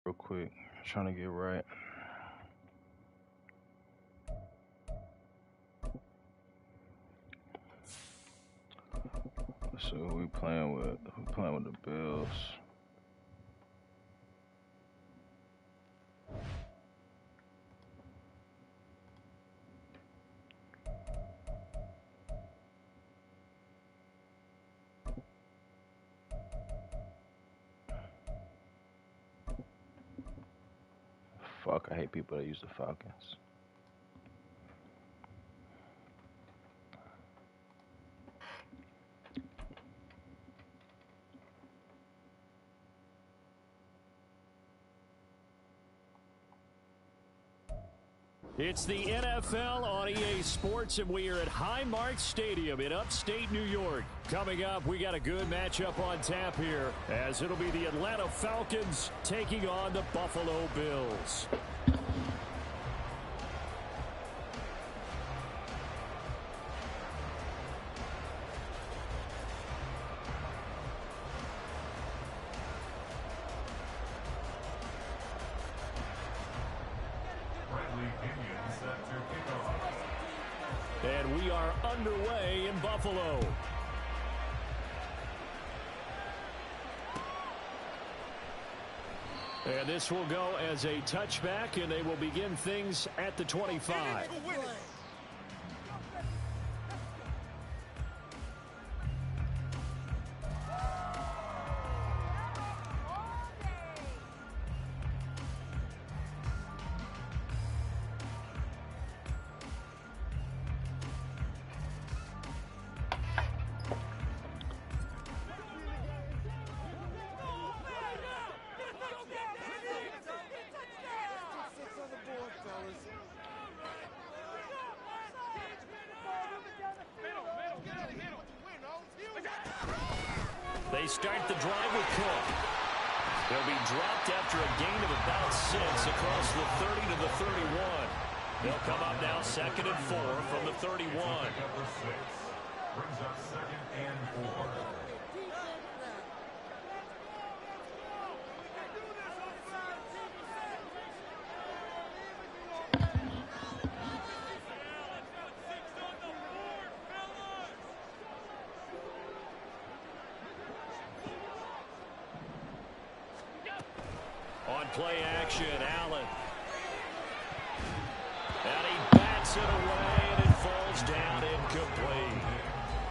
real quick. Trying to get right. So who we playing with? We playing with the Bills. Fuck, I hate people that use the Falcons. It's the NFL on EA Sports, and we are at Highmark Stadium in upstate New York. Coming up, we got a good matchup on tap here, as it'll be the Atlanta Falcons taking on the Buffalo Bills. And we are underway in Buffalo. And this will go as a touchback, and they will begin things at the 25. They start the drive with Cook. They'll be dropped after a gain of about 6 across the 30 to the 31. They'll come up now 2nd and 4 from the 31. Number 6 brings up 2nd and 4. Play action, Allen. And he bats it away, and it falls down incomplete.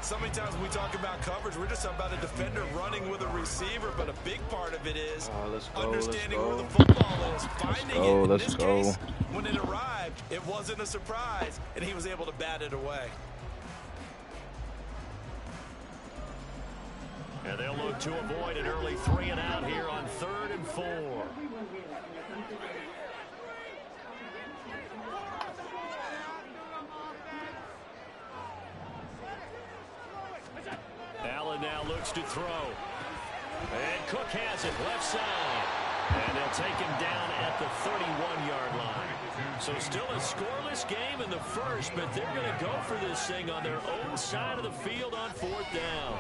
So many times when we talk about coverage, we're just about a defender running with a receiver, but a big part of it is understanding where the football is, finding it. In this case, when it arrived, it wasn't a surprise, and he was able to bat it away. And they'll look to avoid an early 3 and out here on 3rd and 4. Allen now looks to throw. And Cook has it left side. And they'll take him down at the 31-yard line. So still a scoreless game in the first, but they're going to go for this thing on their own side of the field on 4th down.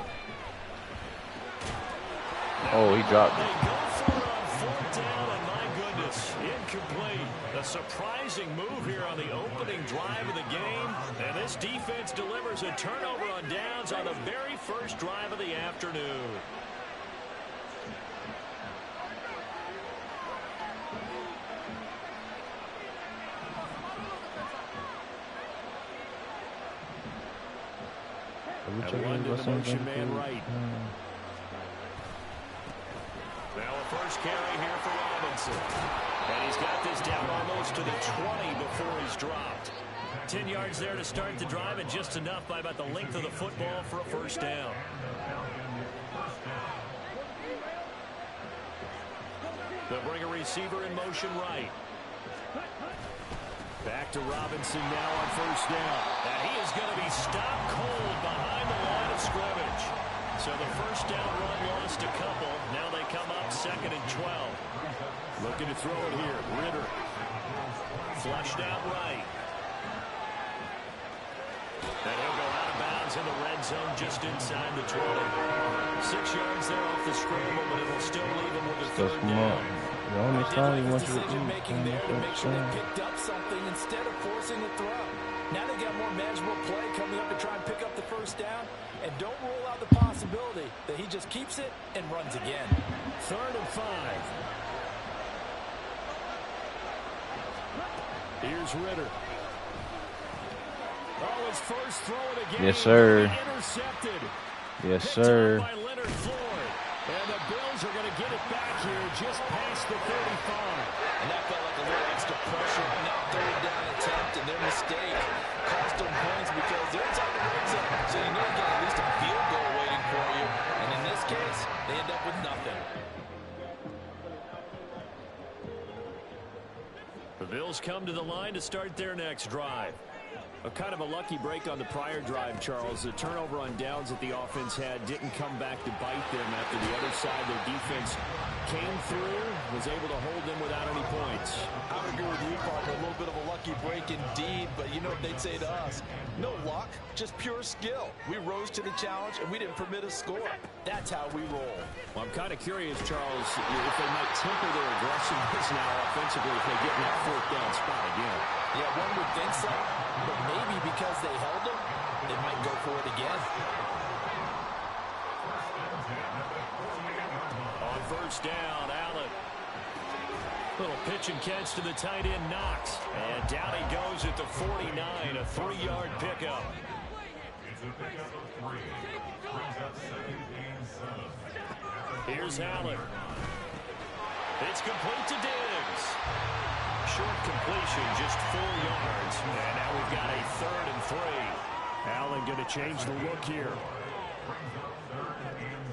Oh, he dropped it. They go for it on 4th down, and my goodness, incomplete. A surprising move here on the opening drive of the game, and this defense delivers a turnover on downs on the very first drive of the afternoon. And run to the motion man right. Now a first carry here for Robinson. And he's got this down almost to the 20 before he's dropped. 10 yards there to start the drive, and just enough by about the length of the football for a first down. They'll bring a receiver in motion right. Back to Robinson now on first down. And he is going to be stopped cold behind the line of scrimmage. So the first down run lost a couple. Now they come up 2nd and 12. Looking to throw it here. Ritter. Flushed out right. And he'll go out of bounds in the red zone just inside the 20. 6 yards there off the scramble, but it will still leave him with a 3rd down. only style you want you to decision making there to make sure they picked up something instead of forcing the throw. Now they got more manageable play coming up to try and pick up the first down, and don't rule out the possibility that he just keeps it and runs again. 3rd and 5. Here's Ritter. Oh, his first throw of the game. Yes, sir. Intercepted. Yes, sir. By Leonard Floyd. And the Bills are going to get it back here just past the 35. And that felt like a little extra pressure on that 3rd down attempt, and their mistake cost them points because they're inside the red zone. So you know you got at least a field goal waiting for you. And in this case, they end up with nothing. The Bills come to the line to start their next drive. A kind of a lucky break on the prior drive, Charles. The turnover on downs that the offense had didn't come back to bite them after the other side. Their defense came through, was able to hold them without any points. I would agree with you, partner. A little bit of a lucky break indeed, but you know what they'd say to us? No luck, just pure skill. We rose to the challenge, and we didn't permit a score. That's how we roll. Well, I'm kind of curious, Charles, if they might temper their aggressiveness now offensively if they get in that 4th down spot again. Yeah, one would think so, but maybe because they held them, they might go for it again. On 1st down, Allen. Little pitch and catch to the tight end, Knox. And down he goes at the 49, a 3-yard pickup. It's a pickup of 3. Brings up 2nd and 7. Here's Allen. It's complete to Diggs. Short completion, just 4 yards. And now we've got a 3rd and 3. Allen going to change the look here. Brings up 3rd and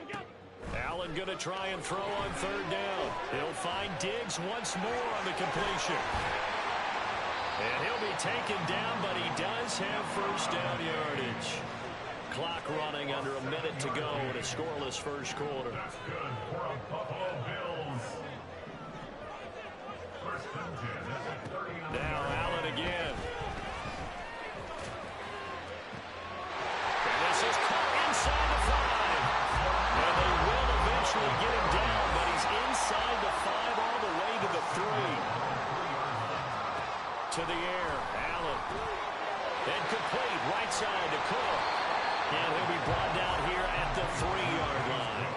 3. Allen going to try and throw on 3rd down. He'll find Diggs once more on the completion. And he'll be taken down, but he does have 1st down yardage. Clock running under a minute to go in a scoreless 1st quarter. That's good for a Buffalo Bills. 1st and 10 at the 39. Now Allen again. And this is caught inside the 5. And they will eventually get him down, but he's inside the 5 all the way to the 3. To the air, Allen. And complete, right side to Cook. And he'll be brought down here at the 3-yard line.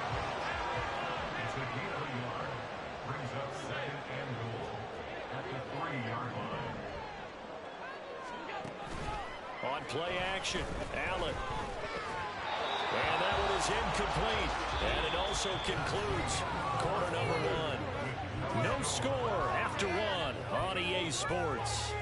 It's a gain of a yard. Brings up 2nd and goal at the 3-yard line. On play action, Allen. And that one is incomplete. And it also concludes quarter number 1. No score after 1 on EA Sports.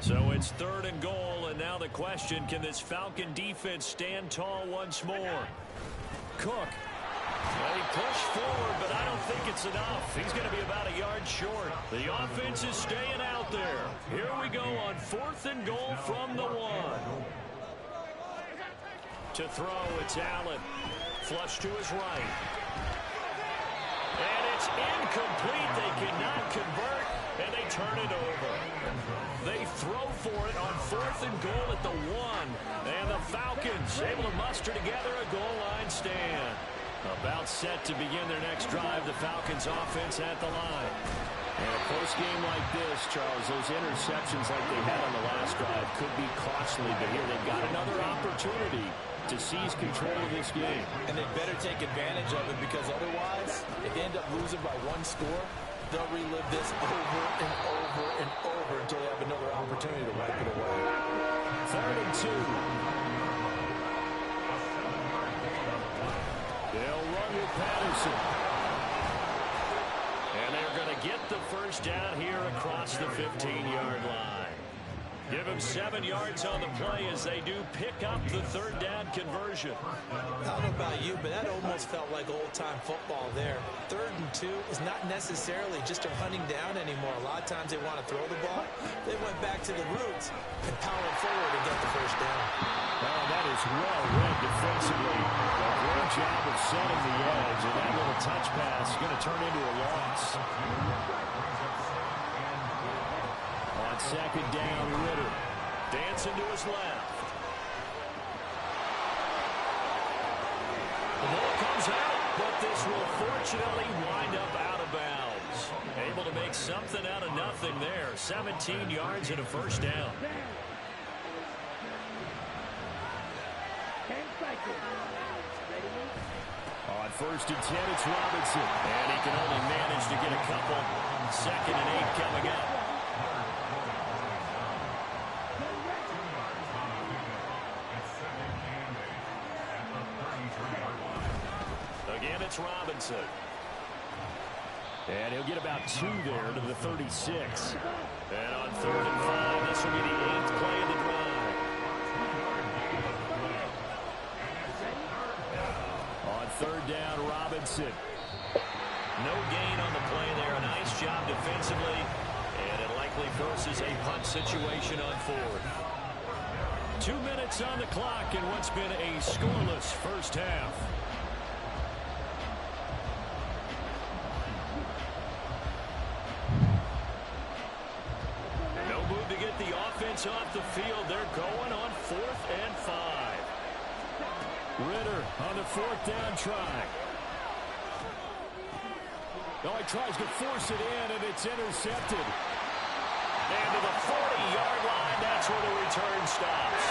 So it's 3rd and goal, and now the question, can this Falcon defense stand tall once more? Cook. They push forward, but I don't think it's enough. He's going to be about a yard short. The offense is staying out there. Here we go on 4th and goal from the 1. To throw, it's Allen. Flush to his right. And it's incomplete. They cannot convert, and they turn it over. They throw for it on 4th and goal at the 1. And the Falcons able to muster together a goal line stand. About set to begin their next drive, the Falcons offense at the line. And a close game like this, Charles, those interceptions like they had on the last drive could be costly, but here they've got another opportunity to seize control of this game. And they better take advantage of it, because otherwise, if they end up losing by 1 score, they'll relive this over and over and over until they have another opportunity to wipe it away. 3rd and 2. They'll run with Patterson. And they're going to get the 1st down here across the 15-yard line. Give him 7 yards on the play as they do pick up the third down conversion. I don't know about you, but that almost felt like old-time football there. 3rd and 2 is not necessarily just a hunting down anymore. A lot of times they want to throw the ball. They went back to the roots and powered forward and get the first down. Oh, that is well read defensively. A great job of setting the edge, and that little touch pass is going to turn into a loss. On 2nd down, Ritter dancing to his left. The ball comes out, but this will fortunately wind up out of bounds. Able to make something out of nothing there. 17 yards and a first down. On 1st and 10, it's Robinson. And he can only manage to get a couple. 2nd and 8 coming up. Again, it's Robinson. And he'll get about 2 there to the 36. And on 3rd and 5, this will be the 8th play of the drive. On 3rd down, Robinson. No gain on the play there. A nice job defensively. And it likely forces a punt situation on 4th. 2 minutes on the clock in what's been a scoreless first half. No move to get the offense off the field. They're going on 4th and 5. Ritter on the 4th down try. Oh, he tries to force it in, and it's intercepted. And to the 40-yard line, that's where the return stops.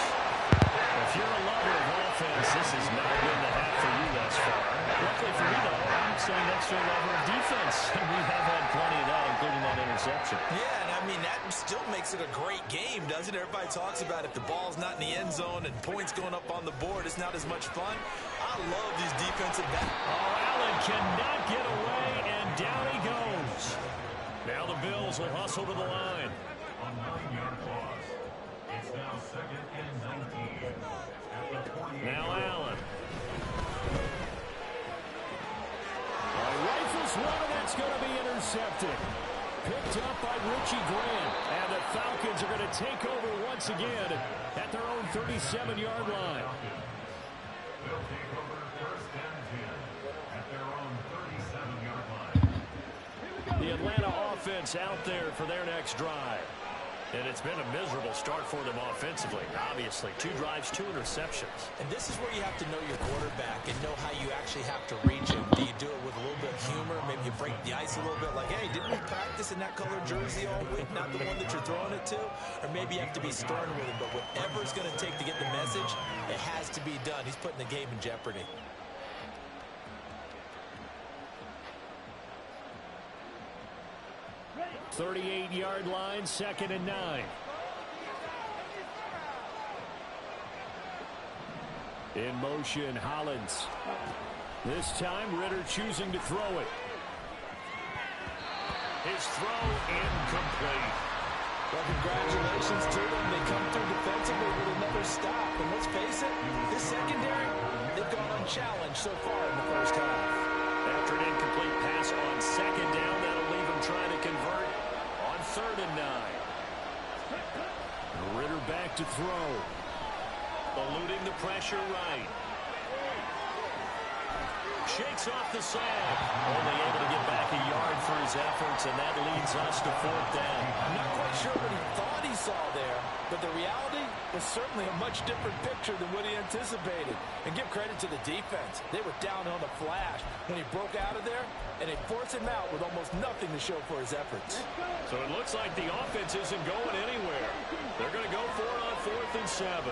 If you're a lover of offense, this has not been the half for you thus far. Luckily for me, though, I'm saying next to a lover of defense. We have had plenty of that, including that interception. Yeah, and I mean, that still makes it a great game, doesn't it? Everybody talks about if the ball's not in the end zone and points going up on the board, it's not as much fun. I love these defensive backs. Oh, Allen cannot get away, and down he goes. Now the Bills will hustle to the line. On 9-yard pause. It's now 2nd and 19. At the 28. Now Allen. Rifles one, and that's going to be intercepted. Picked up by Richie Grant. And the Falcons are going to take over once again at their own 37-yard line. They'll take over 1st and 10 at their own 37-yard line. The Atlanta offense out there for their next drive. And it's been a miserable start for them offensively. Obviously, 2 drives, 2 interceptions. And this is where you have to know your quarterback and know how you actually have to reach him. Do you do it with a little bit of humor? Maybe you break the ice a little bit like, hey, didn't we practice in that color jersey all week? Not the one that you're throwing it to? Or maybe you have to be stern with him. But whatever it's going to take to get the message, it has to be done. He's putting the game in jeopardy. 38-yard line, 2nd and 9. In motion, Hollins. This time, Ritter choosing to throw it. His throw incomplete. Well, congratulations to them. They come through defensively with another stop. And let's face it, this secondary, they've gone unchallenged so far in the first half. After an incomplete pass on 2nd down, that'll leave him trying to convert on 3rd and 9. Ritter back to throw. Eluding the pressure right. Shakes off the sack. Only able to get back a yard for his efforts, and that leads us to 4th down. I'm not quite sure what he thought he saw there, but the reality was certainly a much different picture than what he anticipated. And give credit to the defense. They were down on the flash when he broke out of there, and they forced him out with almost nothing to show for his efforts. So it looks like the offense isn't going anywhere. They're going to go for it on 4th and 7.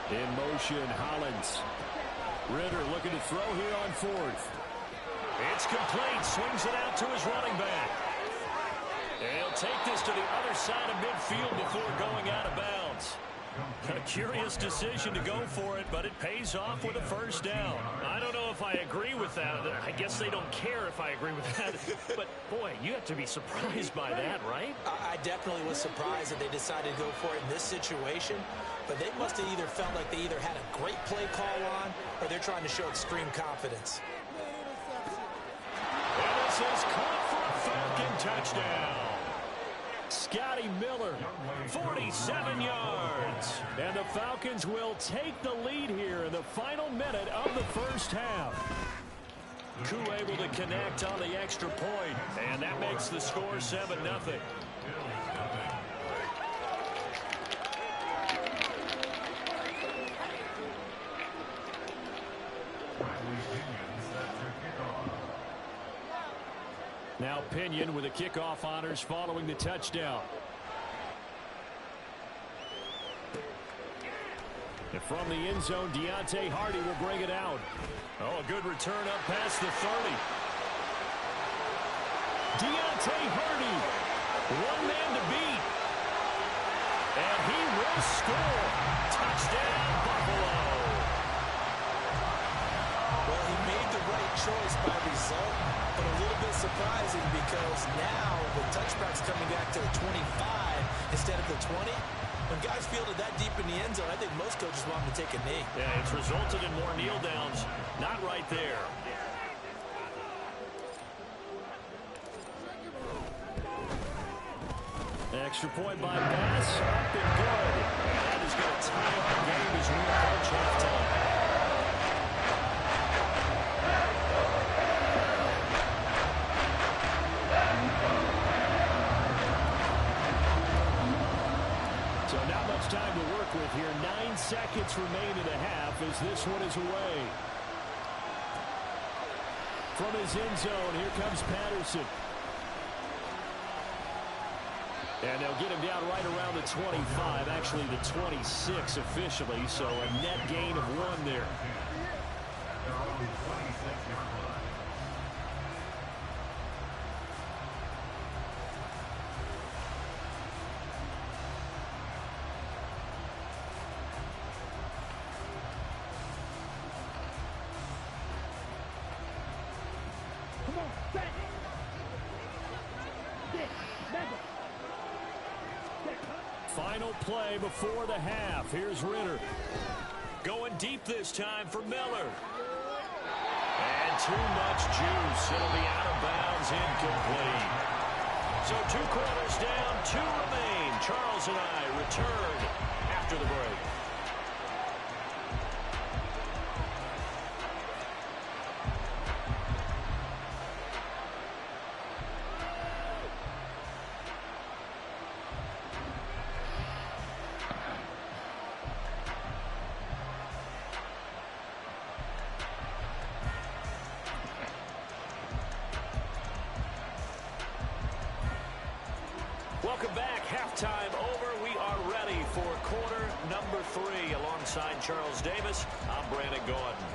In motion, Hollins. Ritter looking to throw here on 4th. It's complete. Swings it out to his running back. And he'll take this to the other side of midfield before going out of bounds. A curious decision to go for it, but it pays off with a first down. I don't know if I agree with that. I guess they don't care if I agree with that. But, boy, you have to be surprised by that, right? I definitely was surprised that they decided to go for it in this situation. But they must have either felt like they either had a great play call on or they're trying to show extreme confidence. And this is caught for a Falcon touchdown. Scotty Miller, 47 yards. And the Falcons will take the lead here in the final minute of the first half. Koo able to connect on the extra point, and that makes the score 7-0. Now Pinion with the kickoff honors following the touchdown. And from the end zone, Deontay Hardy will bring it out. Oh, a good return up past the 30. Deontay Hardy, one man to beat. And he will score. Touchdown, Buffalo. Well, he made the right choice by result, but a little bit surprising because now the touchback's coming back to the 25 instead of the 20. When guys field it that deep in the end zone, I think most coaches want them to take a knee. Yeah, it's resulted in more kneel downs. Not right there. Extra point by Bass. Up and good. That is going to tie our game as we approach halftime. So not much time to work with here. 9 seconds remain in the half as this one is away. From his end zone, here comes Patterson. And they'll get him down right around the 25, actually the 26 officially, so a net gain of 1 there. Final play before the half. Here's Ritter. Going deep this time for Miller. And too much juice. It'll be out of bounds, incomplete. So 2 quarters down, 2 remain. Charles and I return after the break. Welcome back. Halftime over. We are ready for quarter number 3. Alongside Charles Davis, I'm Brandon Gordon.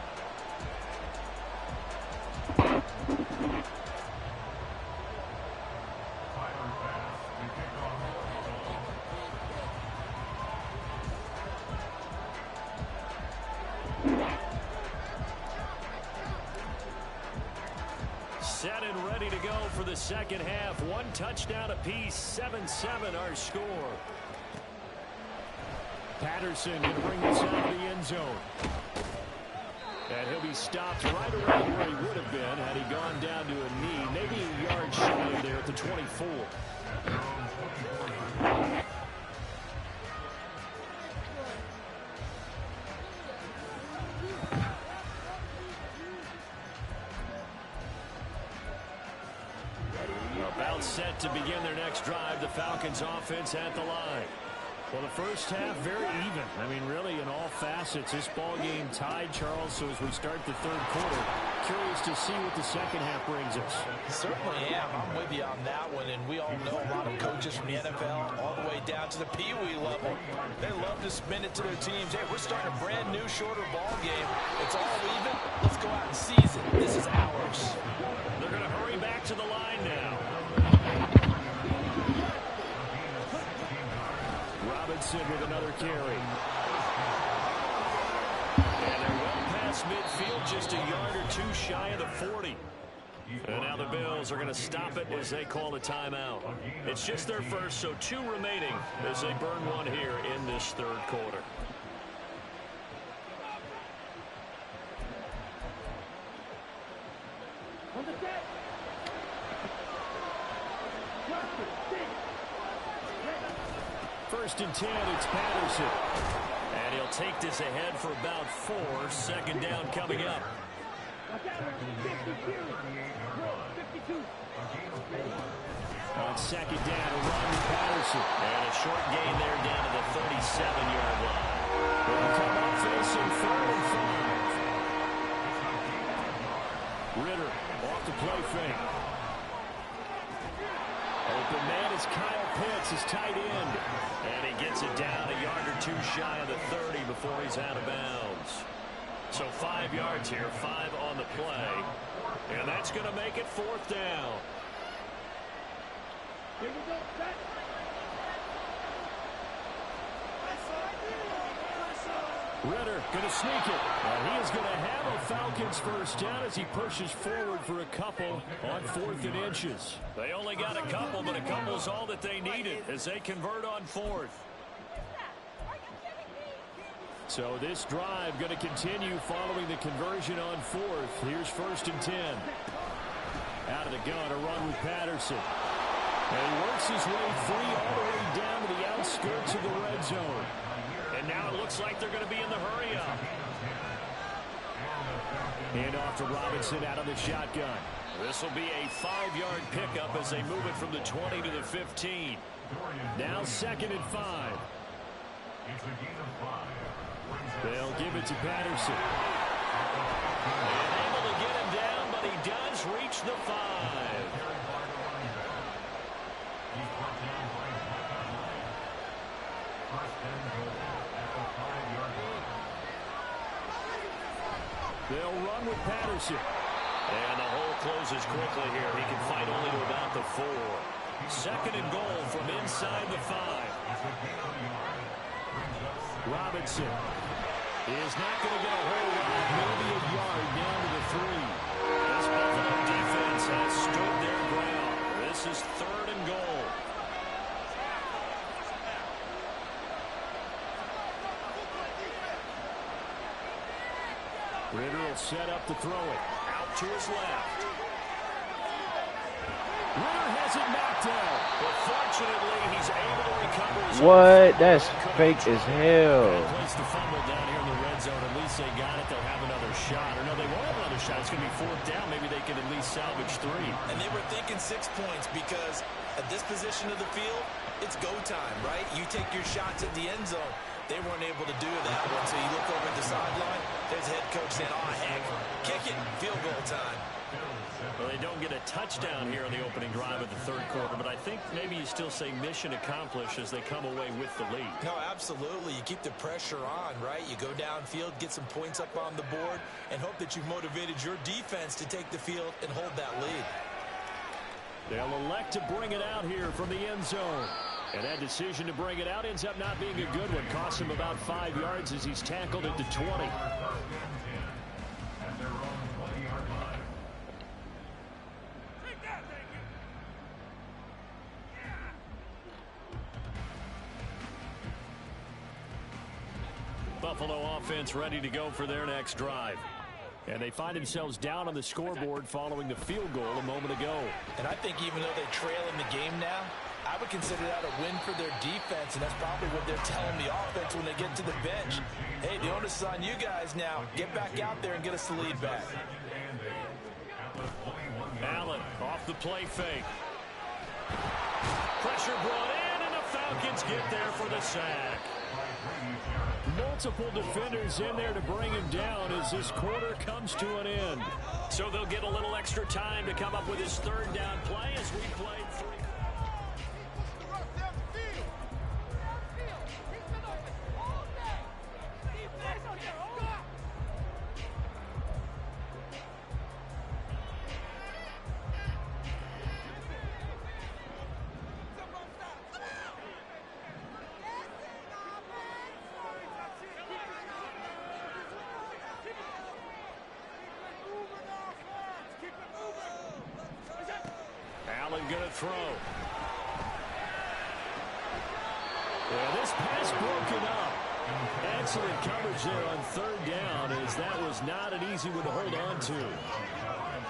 Set and ready to go for the second half. 1 touchdown apiece. 7-7 our score. Patterson going to bring this out of the end zone. And he'll be stopped right around where he would have been had he gone down to a knee. Maybe a yard shy of there at the 24. About set to begin their next drive. The Falcons offense at the line. Well, the first half, very even. I mean, really, in all facets, this ball game tied, Charles. So as we start the third quarter, curious to see what the second half brings us. Certainly am. I'm with you on that one. And we all know a lot of coaches from the NFL all the way down to the Pee-wee level. They love to spin it to their teams. Hey, we're starting a brand new, shorter ball game. It's all even. Let's go out and seize it. This is ours. They're going to hurry back to the line now. Patterson with another carry. And they're well past midfield, just a yard or two shy of the 40. And now the Bills are going to stop it as they call a timeout. It's just their first, so 2 remaining as they burn one here in this third quarter. First and 10, it's Patterson. And he'll take this ahead for about 4. Second down coming up. On second down, a run with Patterson. And a short gain there down to the 37-yard line. They'll come up facing 3rd and 5. Ritter off the play fake. Open man is Kyle Pitts, his tight end. And he gets it down a yard or 2 shy of the 30 before he's out of bounds. So 5 yards here, 5 on the play. And that's going to make it 4th down. Here we go, set. Ritter going to sneak it. He is going to have a Falcons first down as he pushes forward for a couple on 4th and inches. They only got a couple, but a couple is all that they needed as they convert on 4th. So this drive going to continue following the conversion on 4th. Here's 1st and 10. Out of the gun, a run with Patterson. And he works his way free all the way down to the outskirts of the red zone. And now it looks like they're going to be in the hurry-up. Hand off to Robinson out of the shotgun. This will be a 5-yard pickup as they move it from the 20 to the 15. Now 2nd and 5. They'll give it to Patterson. And able to get him down, but he does reach the 5. They'll run with Patterson. And the hole closes quickly here. He can fight only to about the 4. 2nd and goal from inside the 5. Robinson is not going to get a whole lot, maybe a yard down to the 3. This Buffalo defense has stood their ground. This is 3rd and goal. Ritter will set up to throw it. Out to his left. Ritter has it knocked down. But fortunately, he's able to recover his What? That's fake as hell. Place the fumble down here in the red zone. At least they got it. They'll have another shot. Or no, they won't have another shot. It's going to be 4th down. Maybe they can at least salvage 3. And they were thinking 6 points because at this position of the field, it's go time, right? You take your shots at the end zone. They weren't able to do that one, so you look over at the sideline, there's head coach saying, oh, heck, kick it, field goal time. Well, they don't get a touchdown here in the opening drive of the 3rd quarter, but I think maybe you still say mission accomplished as they come away with the lead. No, absolutely. You keep the pressure on, right? You go downfield, get some points up on the board, and hope that you've motivated your defense to take the field and hold that lead. They'll elect to bring it out here from the end zone. And that decision to bring it out ends up not being a good one. Costs him about 5 yards as he's tackled at the 20. Buffalo offense ready to go for their next drive. And they find themselves down on the scoreboard following the field goal a moment ago. And I think even though they trail in the game now, I would consider that a win for their defense, and that's probably what they're telling the offense when they get to the bench. Hey, the onus is on you guys now. Get back out there and get us the lead back. Allen off the play fake. Pressure brought in, and the Falcons get there for the sack. Multiple defenders in there to bring him down as this quarter comes to an end. So they'll get a little extra time to come up with his 3rd down play as we play 3. throw. Yeah, this pass broken up. Excellent coverage there on third down, as that was not an easy one to hold on to.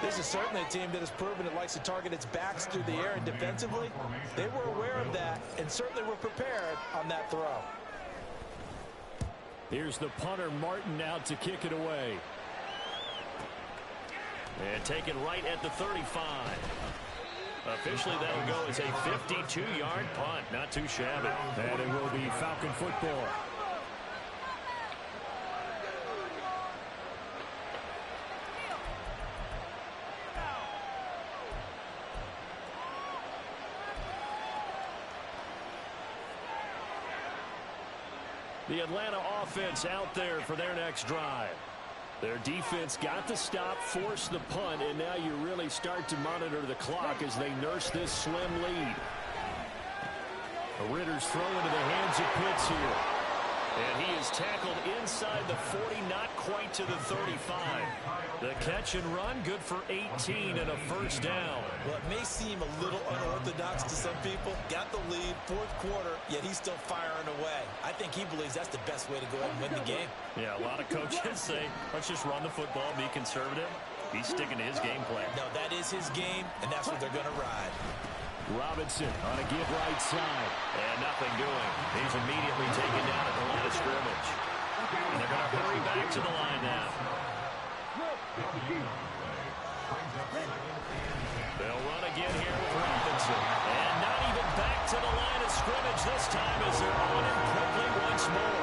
This is certainly a team that has proven it likes to target its backs through the air, and defensively, they were aware of that and certainly were prepared on that throw. Here's the punter, Martin, out to kick it away. And taken right at the 35. Officially, that'll go as a 52-yard punt. Not too shabby. And it will be Falcon football. The Atlanta offense out there for their next drive. Their defense got the stop, forced the punt, and now you really start to monitor the clock as they nurse this slim lead. Ritter's throw into the hands of Pitts here. And he is tackled inside the 40, not quite to the 35. The catch and run, good for 18 and a first down. Well, it may seem a little unorthodox to some people. Got the lead, fourth quarter, yet he's still firing away. I think he believes that's the best way to go ahead and win the game. Yeah, a lot of coaches say, let's just run the football, be conservative. He's sticking to his game plan. No, that is his game, and that's what they're going to ride. Robinson on a give right side. And nothing doing. He's immediately taken down at the line of scrimmage. And they're going to hurry back to the line now. They'll run again here with Robinson. And not even back to the line of scrimmage this time as they're on it quickly once more.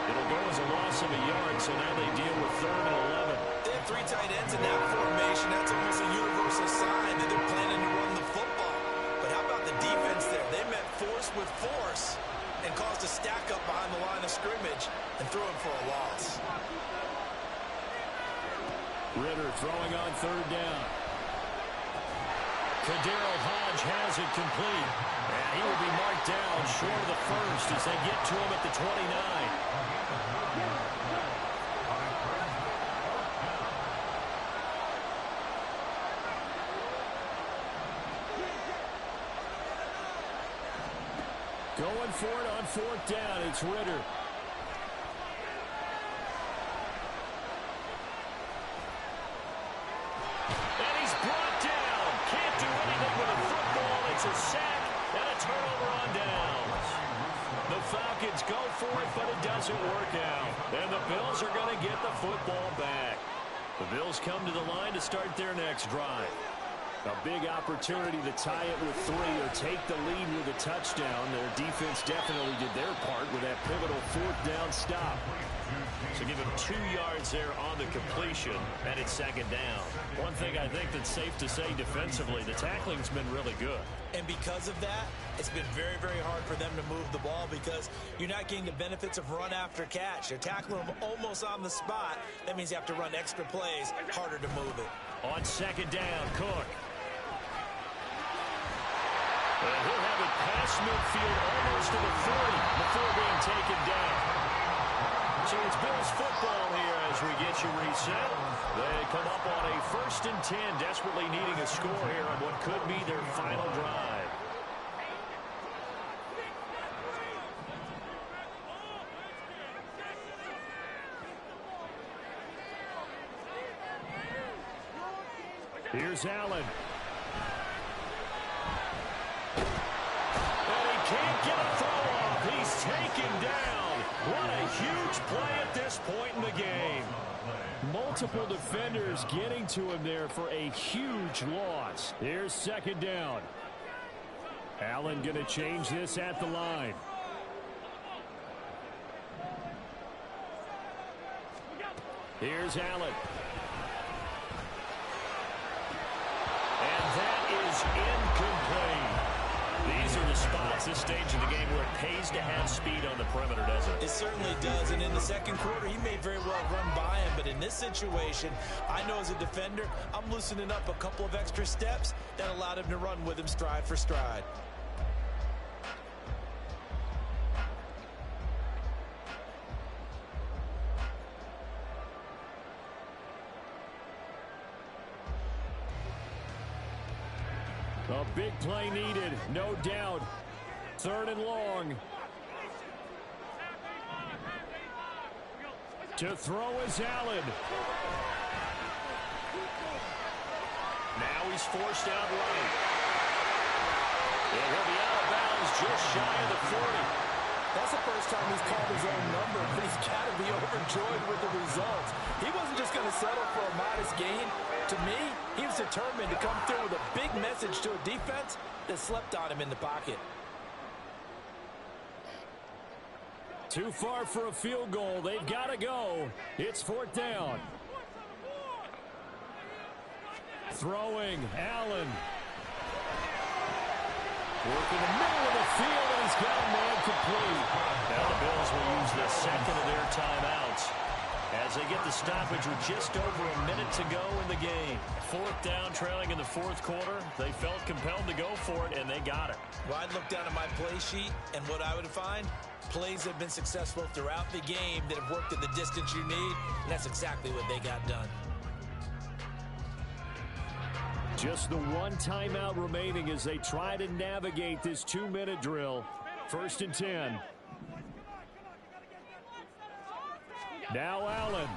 It'll go as a loss of a yard, so now they deal with 3rd and 11. They have 3 tight ends in that formation. That's almost a universal sign that they're planning to run the football. But how about the defense there? They met force with force and caused a stack up behind the line of scrimmage and threw him for a loss. Ritter throwing on 3rd down. Kaderl Hodge has it complete. And he will be marked down short of the first as they get to him at the 29. Going for it on 4th down, it's Ritter. And he's brought down. Can't do anything with a football. It's a sack and a turnover on downs. The Falcons go for it, but it doesn't work out. And the Bills are going to get the football back. The Bills come to the line to start their next drive. A big opportunity to tie it with 3 or take the lead with a touchdown. Their defense definitely did their part with that pivotal 4th down stop. So give him 2 yards there on the completion, and it's 2nd down. One thing I think that's safe to say defensively, the tackling's been really good. And because of that, it's been very, very hard for them to move the ball because you're not getting the benefits of run after catch. You're tackling them almost on the spot. That means you have to run extra plays, harder to move it. On 2nd down, Cook. And he'll have it past midfield almost to the 40 before being taken down. So it's Bills football here as we get you reset. They come up on a 1st and 10, desperately needing a score here on what could be their final drive. Here's Allen. Can't get a throw off. He's taken down. What a huge play at this point in the game. Multiple defenders getting to him there for a huge loss. Here's 2nd down. Allen going to change this at the line. Here's Allen. And that is incomplete. These are the spots, this stage of the game, where it pays to have speed on the perimeter, doesn't it? It certainly does, and in the 2nd quarter, he may very well run by him, but in this situation, I know as a defender, I'm loosening up a couple of extra steps that allowed him to run with him stride for stride. A big play needed, no doubt. 3rd and long. To throw is Allen. Now he's forced out right. It will be out of bounds just shy of the 40. That's the first time he's called his own number, but he's got to be overjoyed with the results. He wasn't just going to settle for a modest gain. To me, he was determined to come through with a big message to a defense that slept on him in the pocket. Too far for a field goal. They've got to go. It's 4th down. Throwing, Allen. Working the middle of the field, and he's got a man complete. Now the Bills will use the second of their timeouts as they get the stoppage with just over a minute to go in the game. 4th down, trailing in the 4th quarter. They felt compelled to go for it, and they got it. Well, I'd look down at my play sheet, and what I would find, plays have been successful throughout the game that have worked at the distance you need, and that's exactly what they got done. Just the one timeout remaining as they try to navigate this 2-minute drill. 1st and 10. Now Allen.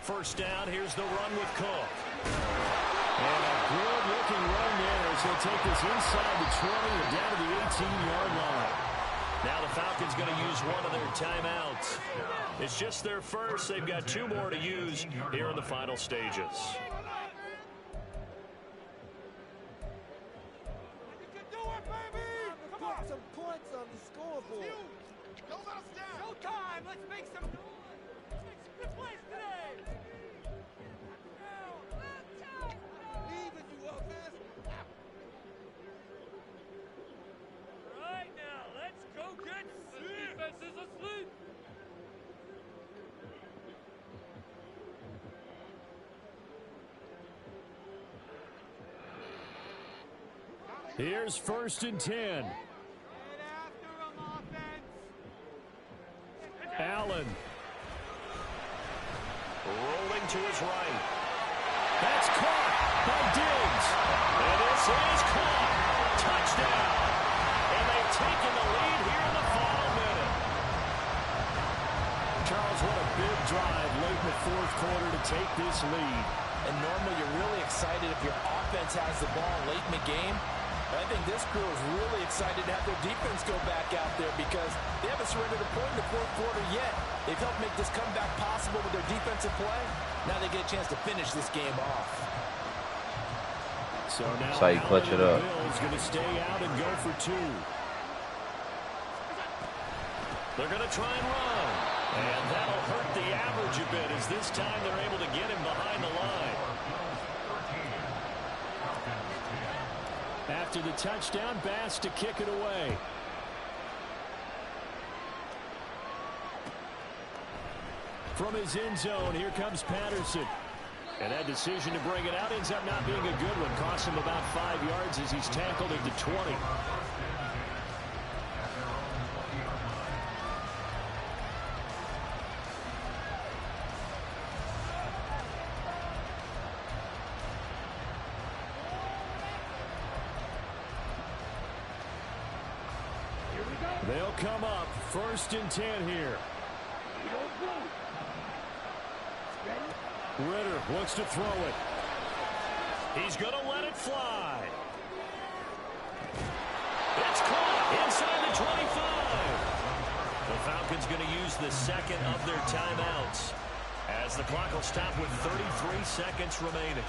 1st down. Here's the run with Cook. And a good-looking run there as they'll take this inside the 20 and down to the 18-yard line. Now the Falcons going to use one of their timeouts. It's just their first. They've got 2 more to use here in the final stages. Some points on the scoreboard. Don't let us down. Showtime. Let's make some good plays today. Leaving you up this. Right now, let's go get the defense is asleep. Here's 1st and 10. Allen. Rolling to his right. That's caught by Diggs. And this is caught. Touchdown. And they've taken the lead here in the final minute. Charles, what a big drive late in the 4th quarter to take this lead. And normally you're really excited if your offense has the ball late in the game. I think this crew is really excited to have their defense go back out there because they haven't surrendered a point in the 4th quarter yet. They've helped make this comeback possible with their defensive play. Now they get a chance to finish this game off. So now that's how you clutch it up. Bill's going to stay out and go for 2. They're going to try and run. And that'll hurt the average a bit as this time they're able to get him behind the line. After the touchdown, Bass to kick it away. From his end zone, here comes Patterson. And that decision to bring it out ends up not being a good one. Costs him about 5 yards as he's tackled at the 20. They'll come up 1st and 10 here. Ritter wants to throw it. He's going to let it fly. It's caught inside the 25. The Falcons going to use the second of their timeouts as the clock will stop with 33 seconds remaining.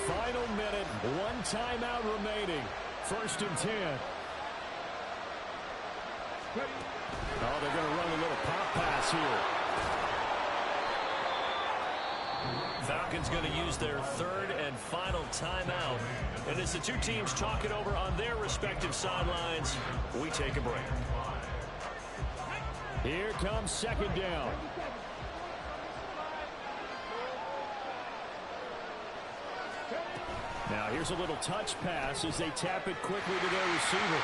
Final minute, 1 timeout remaining. 1st and 10. Oh, they're going to run a little pop pass here. Falcons going to use their 3rd and final timeout. And as the 2 teams talk it over on their respective sidelines, we take a break. Here comes 2nd down. Now here's a little touch pass as they tap it quickly to their receiver.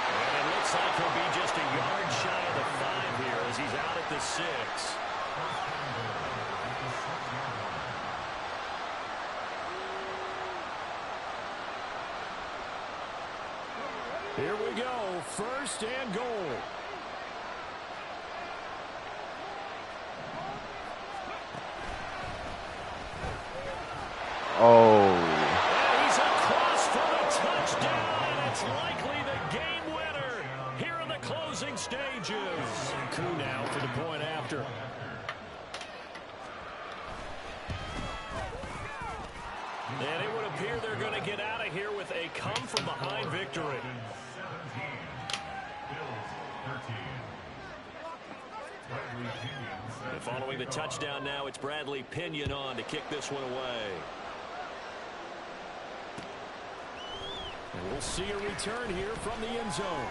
And it looks like he'll be just a yard shy of the 5 here as he's out at the 6. Here we go, 1st and goal. Oh. And he's across for the touchdown, and it's likely the game winner here in the closing stages. Coup now for the point after. And it would appear they're going to get out of here with a come-from-behind victory. And following the touchdown now, it's Bradley Pinion on to kick this one away. And we'll see a return here from the end zone.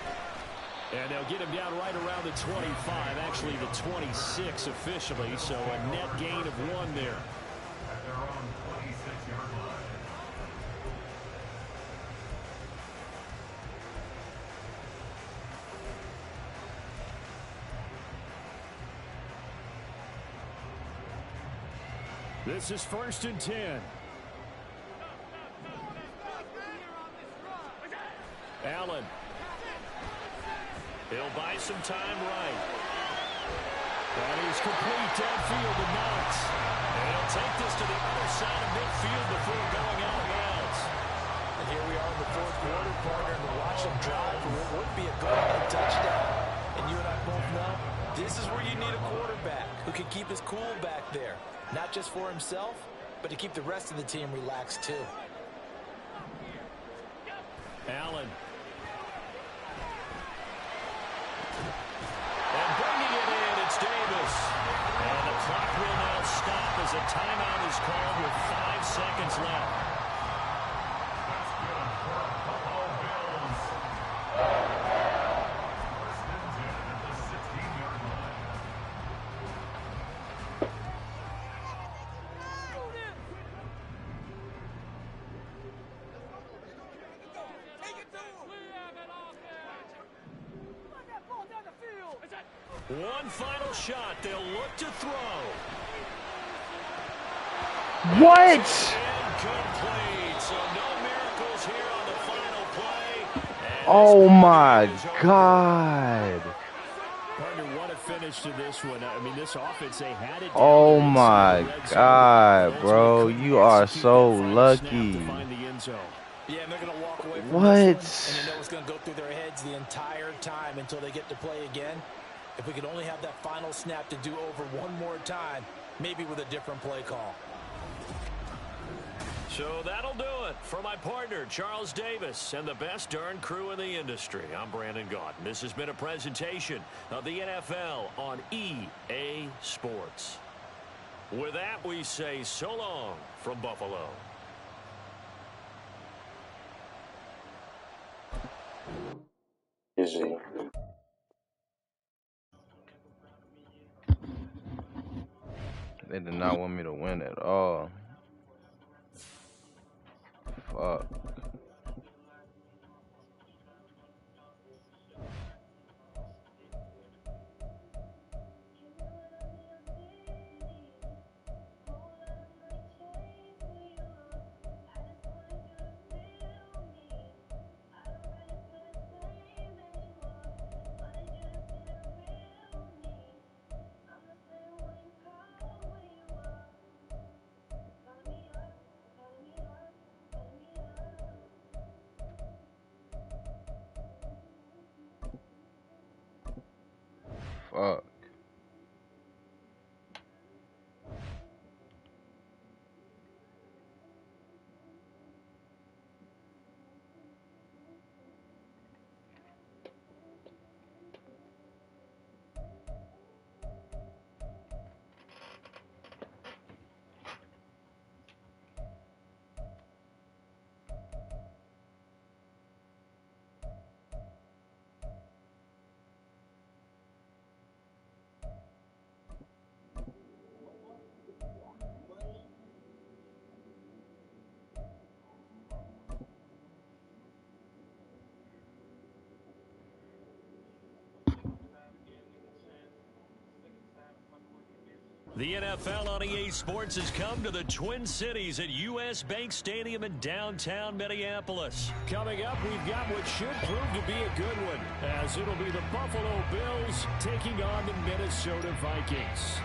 And they'll get him down right around the 25, actually the 26 officially, so a net gain of 1 there. At their own 26-yard line. This is 1st and 10. Allen. He'll buy some time right. And he's complete downfield to Knox. And he'll take this to the other side of midfield before going out of bounds. And here we are in the 4th quarter, partner, and to watch them drive for what would be a go-ahead touchdown. And you and I both know this is where you need a quarterback who can keep his cool back there. Not just for himself, but to keep the rest of the team relaxed too. Allen. And bringing it in, it's Davis. And the clock will now stop as a timeout is called with 5 seconds left. That's good for Buffalo Bills. 1st and 10 at the 16-yard line. One final shot. They'll look to throw. What? Incomplete. So no miracles here on the final play. And Oh my this is over. God. Partner, what a finish to this one. I mean, this offense, they had it down Oh there my inside the red zone. God, Those bro. couldn't You are execute so that final lucky. snap to find the end zone. Yeah, and they're going to walk away from What? this one, and you know it's going to go through their heads the entire time until they get to play again. If we could only have that final snap to do over one more time, maybe with a different play call. So that'll do it for my partner, Charles Davis, and the best darn crew in the industry. I'm Brandon Gaudin. This has been a presentation of the NFL on EA Sports. With that, we say so long from Buffalo. Easy. They did not want me to win at all. Fuck. Fuck. The NFL on EA Sports has come to the Twin Cities at U.S. Bank Stadium in downtown Minneapolis. Coming up, we've got what should prove to be a good one, as it'll be the Buffalo Bills taking on the Minnesota Vikings.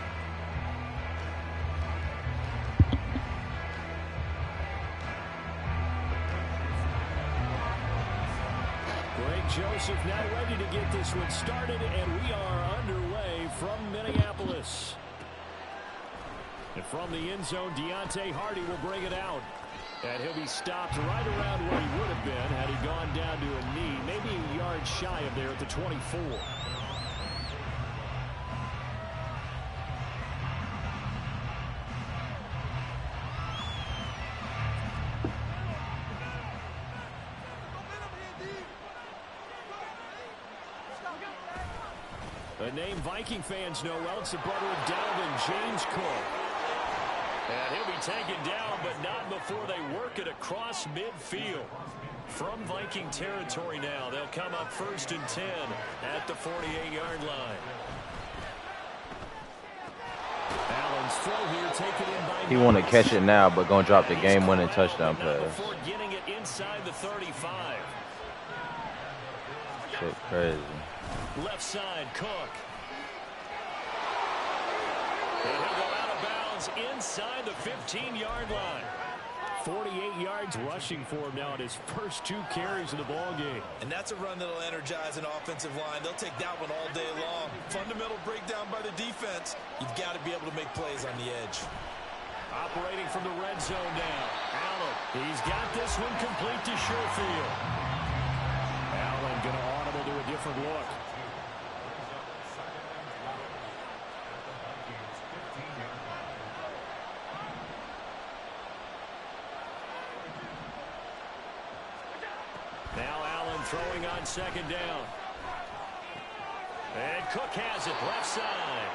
Greg Joseph now ready to get this one started, and we are underway from Minneapolis. And from the end zone, Deontay Hardy will bring it out. And he'll be stopped right around where he would have been had he gone down to a knee, maybe a yard shy of there at the 24. A name Viking fans know well. It's the brother of Dalvin, James Cook. And he'll be taken down, but not before they work it across midfield. From Viking territory now, they'll come up 1st and 10 at the 48-yard line. Allen's throw here taken in by He want to catch it now, but going to drop the game-winning touchdown pass. Before getting it inside the 35. Shit crazy. Left side, Cook. And he'll go out of bounds inside the 15-yard line. 48 yards rushing for him now in his first 2 carries of the ball game. And that's a run that'll energize an offensive line. They'll take that one all day long. Fundamental breakdown by the defense. You've got to be able to make plays on the edge. Operating from the red zone now. Allen, he's got this one complete to Sherfield. Allen going to audible to a different look. Now Allen throwing on 2nd down. And Cook has it left side.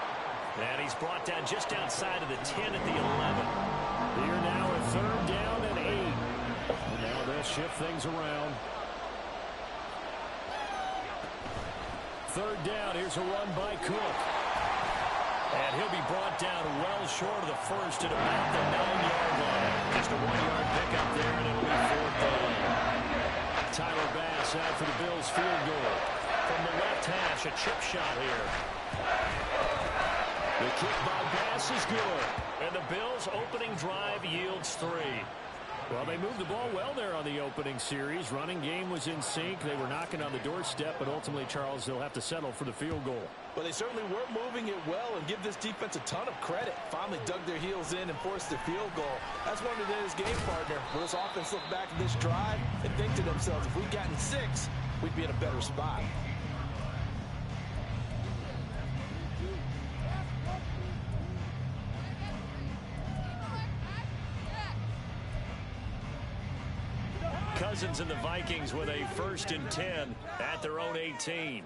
And he's brought down just outside of the 10 at the 11. Here now a 3rd down and 8. And now they'll shift things around. 3rd down. Here's a run by Cook. And he'll be brought down well short of the 1st at about the 9-yard line. Just a 1-yard pickup there, and it'll be 4th down. Tyler Bass out for the Bills field goal. From the left hash, a chip shot here. The kick by Bass is good. And the Bills' opening drive yields 3. Well, they moved the ball well there on the opening series. Running game was in sync. They were knocking on the doorstep, but ultimately, Charles, they'll have to settle for the field goal. Well, they certainly were moving it well, and give this defense a ton of credit. Finally dug their heels in and forced the field goal. That's one of his game partner. Will this offense look back at this drive and think to themselves, if we'd gotten 6, we'd be in a better spot. Cousins and the Vikings with a 1st and 10 at their own 18.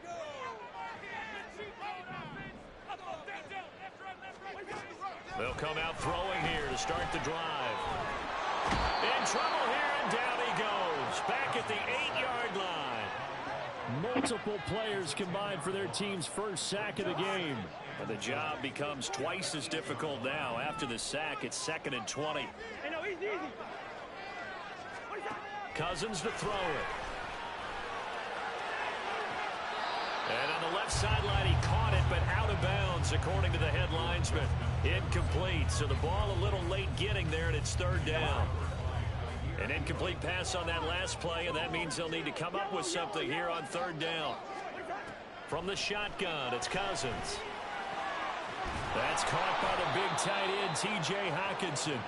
They'll come out throwing here to start the drive. In trouble here, and down he goes. Back at the 8-yard line. Multiple players combined for their team's first sack of the game. And the job becomes twice as difficult now. After the sack, it's 2nd and 20. Cousins to throw it. And on the left sideline, he caught it, but out of bounds, according to the head linesman. Incomplete, so the ball a little late getting there, and it's 3rd down. An incomplete pass on that last play, and that means they'll need to come up with something here on 3rd down. From the shotgun, it's Cousins. That's caught by the big tight end, T.J. Hockenson.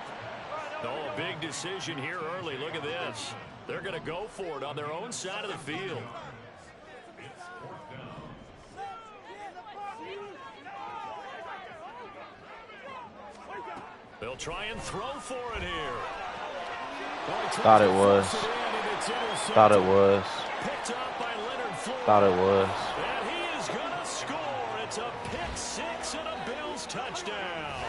Oh, a big decision here early. Look at this. They're going to go for it on their own side of the field. They'll try and throw for it here. Thought it was. Thought it was. Thought it was. And he is going to score. It's a pick 6 and a Bills touchdown.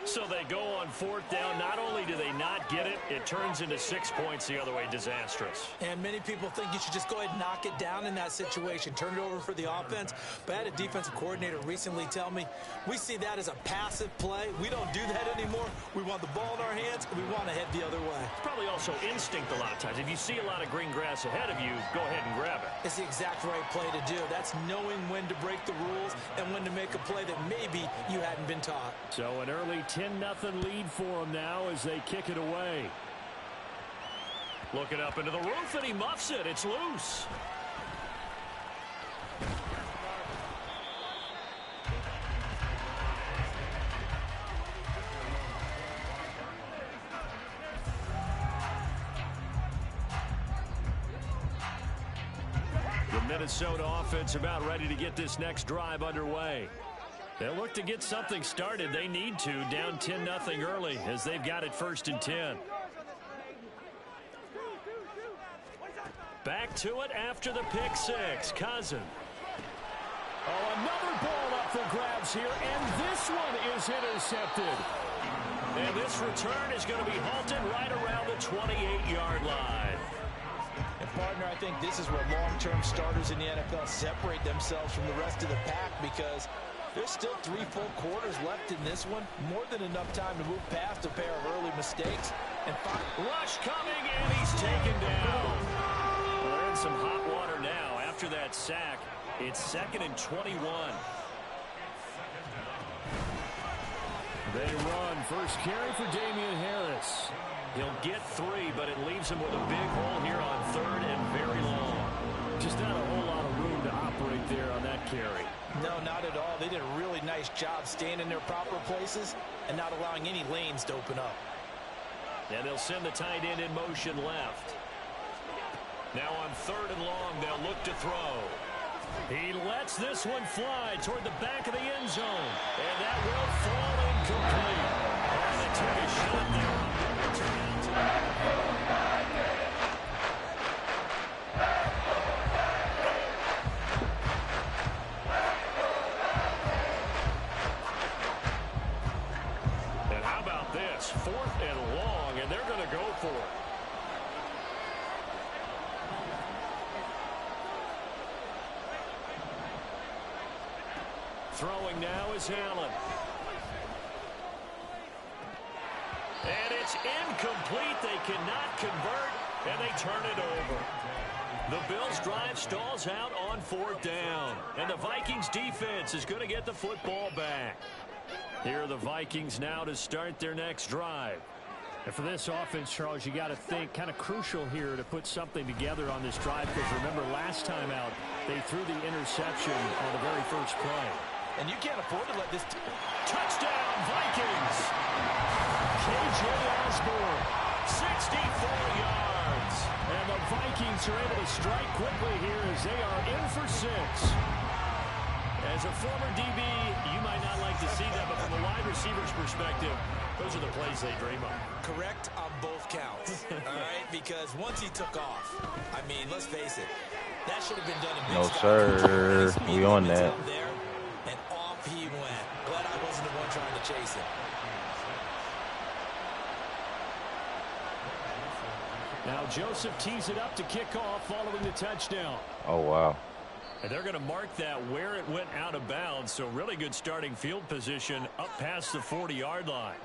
So they go on 4th down. Not only do they not get it, it turns into 6 points the other way. Disastrous. And many people think you should just go ahead and knock it down in that situation. Turn it over for the offense. But I had a defensive coordinator recently tell me, we see that as a passive play. We don't do that anymore. We want the ball in our hands, and we want to head the other way. It's probably also instinct a lot of times. If you see a lot of green grass ahead of you, go ahead and grab it. It's the exact right play to do. That's knowing when to break the rules and when to make a play that maybe you hadn't been taught. So an early 10-0 lead for them now as they kick it away. Looking up into the roof, and he muffs it. It's loose. The Minnesota offense about ready to get this next drive underway. They'll look to get something started. They need to, down 10-0 early as they've got it 1st and 10. Back to it after the pick six. Cousin. Oh, another ball up for grabs here, and this one is intercepted. And this return is going to be halted right around the 28-yard line. And, partner, I think this is where long-term starters in the NFL separate themselves from the rest of the pack because there's still 3 full quarters left in this one. More than enough time to move past a pair of early mistakes. And rush coming, and he's taken down. Well, they're in some hot water now. After that sack, it's 2nd and 21. They run. First carry for Damian Harris. He'll get 3, but it leaves him with a big hole here on 3rd and very long. Just not a whole lot of room to operate there on that carry. No, not at all. They did a really nice job staying in their proper places and not allowing any lanes to open up. And they'll send the tight end in motion left. Now on 3rd and long, they'll look to throw. He lets this one fly toward the back of the end zone. And that will fall incomplete. And they took a shot there. And how about this? 4th and long, and they're going to go for it. Throwing now is Allen. And it's incomplete. They cannot convert, and they turn it over. The Bills' drive stalls out on 4th down. And the Vikings defense is going to get the football back. Here are the Vikings now to start their next drive. And for this offense, Charles, you got to think kind of crucial here to put something together on this drive because remember last time out they threw the interception on the very first play. And you can't afford to let this touchdown Vikings. KJ Osborne, 64 yards. And the Vikings are able to strike quickly here as they are in for 6. As a former DB, you might not like to see that, but from a wide receiver's perspective, those are the plays they dream of. Correct on both counts, all right? Because once he took off, I mean, let's face it, that should have been done in big No, sir. We on that. There, and off he went. Glad I wasn't the one trying to chase him. Now Joseph tees it up to kick off following the touchdown. Oh, wow. And they're going to mark that where it went out of bounds. So really good starting field position up past the 40-yard line.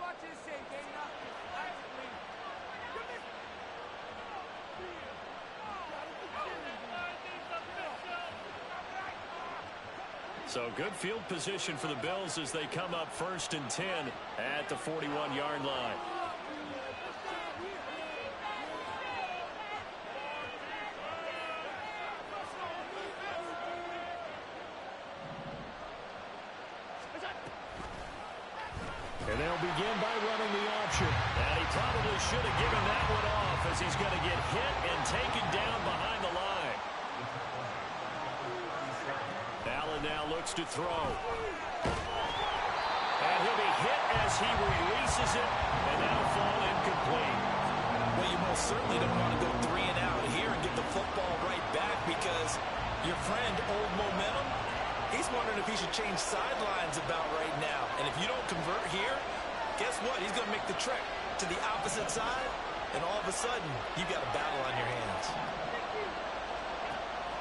So good field position for the Bills as they come up 1st and 10 at the 41-yard line. And they'll begin by running the option. And he probably should have given that one off as he's going to get hit and taken down behind the line. Allen now looks to throw. And he'll be hit as he releases it, and that'll fall incomplete. Well, you most certainly don't want to go 3 and out here and get the football right back because your friend, Old Momentum, he's wondering if he should change sidelines about right now. And if you don't convert here, guess what? He's going to make the trek to the opposite side and all of a sudden, you've got a battle on your hands.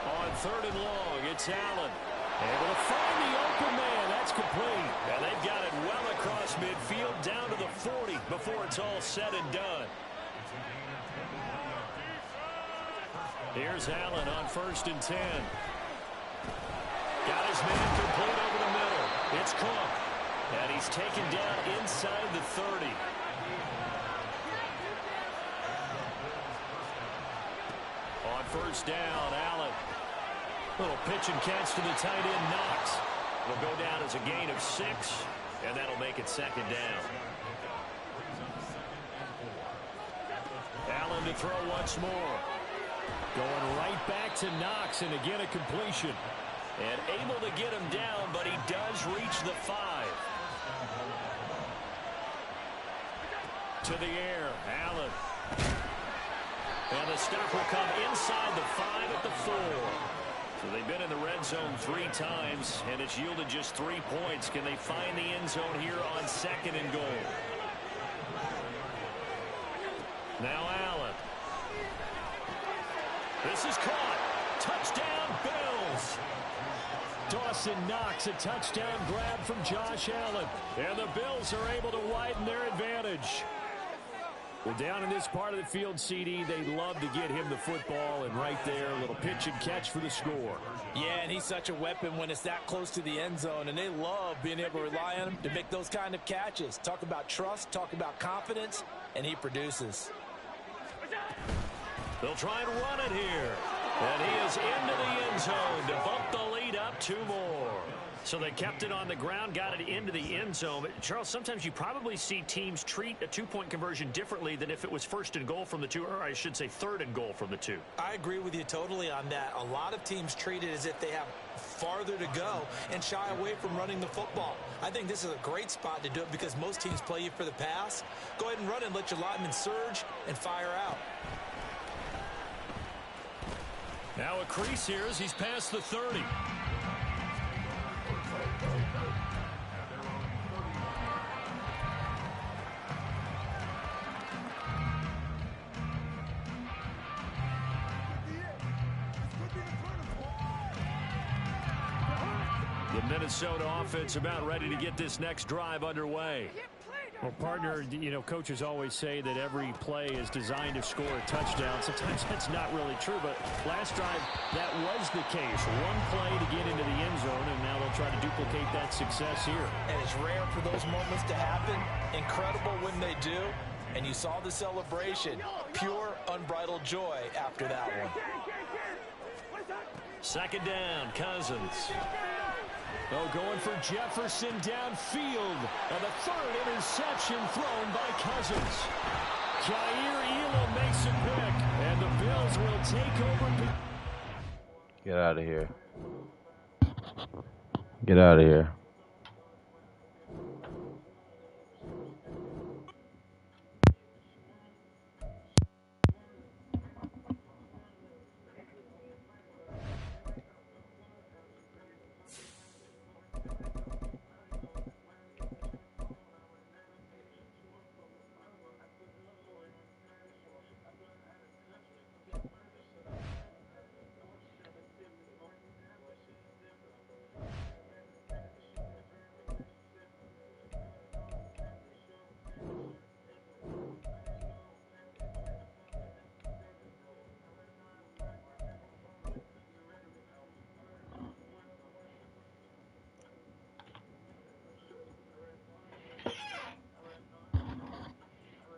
On 3rd and long, it's Allen. Able to find the open man. That's complete. And they've got it well across midfield down to the 40 before it's all said and done. Here's Allen on 1st and 10. Got his man complete over the middle. It's Cook. And he's taken down inside the 30. On 1st down, Allen. Little pitch and catch to the tight end, Knox. It'll go down as a gain of 6, and that'll make it 2nd down. Allen to throw once more. Going right back to Knox, and again a completion. And able to get him down, but he does reach the 5. To the air, Allen. And the stop will come inside the 5 at the 4. So they've been in the red zone 3 times, and it's yielded just 3 points. Can they find the end zone here on 2nd and goal? Now Allen. This is caught. Touchdown, Bills. Dawson Knox, a touchdown grab from Josh Allen. And the Bills are able to widen their advantage. Well, down in this part of the field, CD, they love to get him the football, and right there, a little pitch and catch for the score. Yeah, and he's such a weapon when it's that close to the end zone, and they love being able to rely on him to make those kind of catches. Talk about trust, talk about confidence, and he produces. They'll try and run it here. And he is into the end zone to bump the lead up 2 more. So they kept it on the ground, got it into the end zone. But Charles, sometimes you probably see teams treat a 2-point conversion differently than if it was 1st and goal from the 2, or I should say 3rd and goal from the 2. I agree with you totally on that. A lot of teams treat it as if they have farther to go and shy away from running the football. I think this is a great spot to do it because most teams play you for the pass. Go ahead and run and let your lineman surge and fire out. Now a crease here as he's past the 30. The Minnesota offense about ready to get this next drive underway. Well, partner, you know, coaches always say that every play is designed to score a touchdown. Sometimes that's not really true, but last drive, that was the case. One play to get into the end zone, and now they'll try to duplicate that success here. And it's rare for those moments to happen. Incredible when they do. And you saw the celebration. Pure, unbridled joy after that one. 2nd down, Cousins. Oh, going for Jefferson downfield. And the 3rd interception thrown by Cousins. Jair Elam makes a pick. And the Bills will take over. Get out of here. Get out of here.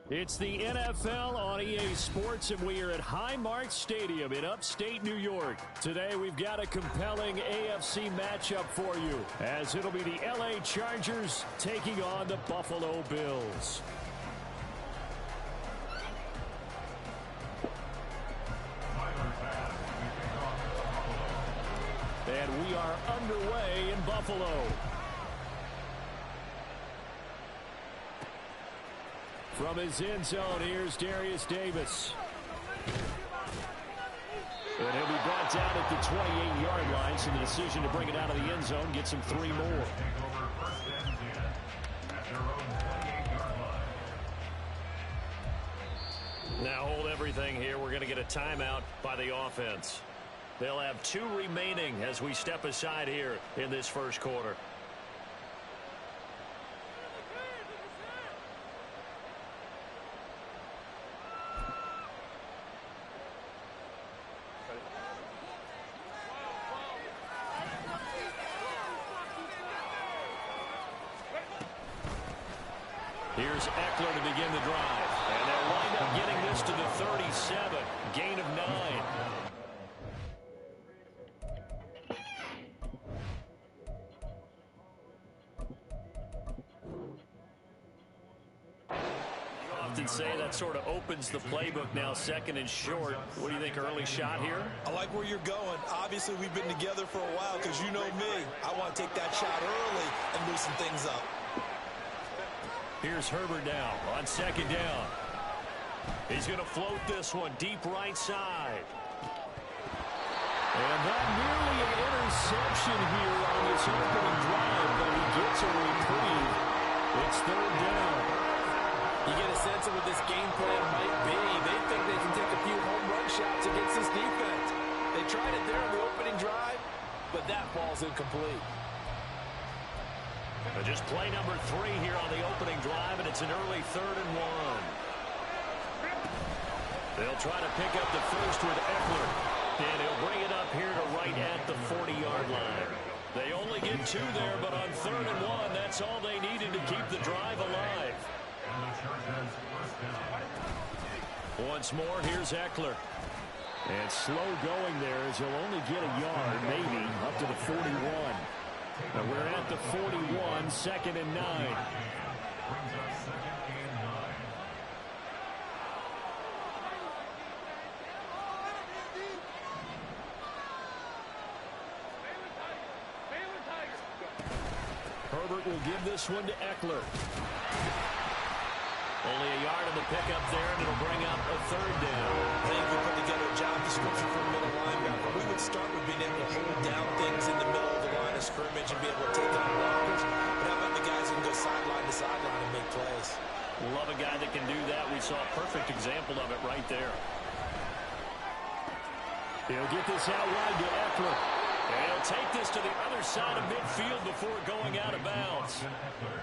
It's the NFL on EA Sports, and we are at Highmark Stadium in upstate New York. Today, we've got a compelling AFC matchup for you, as it'll be the LA Chargers taking on the Buffalo Bills. And we are underway in Buffalo. From his end zone, here's Darius Davis. And he'll be brought down at the 28-yard line, so the decision to bring it out of the end zone gets him 3 more. Now hold everything here. We're going to get a timeout by the offense. They'll have 2 remaining as we step aside here in this first quarter. Here's Eckler to begin the drive. And they'll wind up getting this to the 37. Gain of 9. You often say that sort of opens the playbook now, 2nd and short. What do you think, early shot here? I like where you're going. Obviously, we've been together for a while because you know me. I want to take that shot early and loosen things up. Here's Herbert now on 2nd down. He's going to float this one deep right side. And that nearly an interception here on this opening drive, but he gets a reprieve. It's 3rd down. You get a sense of what this game plan might be. They think they can take a few home run shots against this defense. They tried it there on the opening drive, but that ball's incomplete. Just play number 3 here on the opening drive, and it's an early 3rd and 1. They'll try to pick up the first with Eckler, and he'll bring it up here to right at the 40-yard line. They only get 2 there, but on 3rd and 1, that's all they needed to keep the drive alive. Once more, here's Eckler. And slow going there as he'll only get a yard, maybe, up to the 41. And we're at the 41, 2nd and 9. Herbert will give this one to Eckler. Only a yard in the pickup there, and it'll bring up a 3rd down. I think if we put together a job description for a middle linebacker, we would start with being able to hold down things in the middle of the line of scrimmage and be able to take on blockers. But how about the guys who can go sideline to sideline and make plays? Love a guy that can do that. We saw a perfect example of it right there. He'll get this out wide to Eckler. And he'll take this to the other side of midfield before going out of bounds.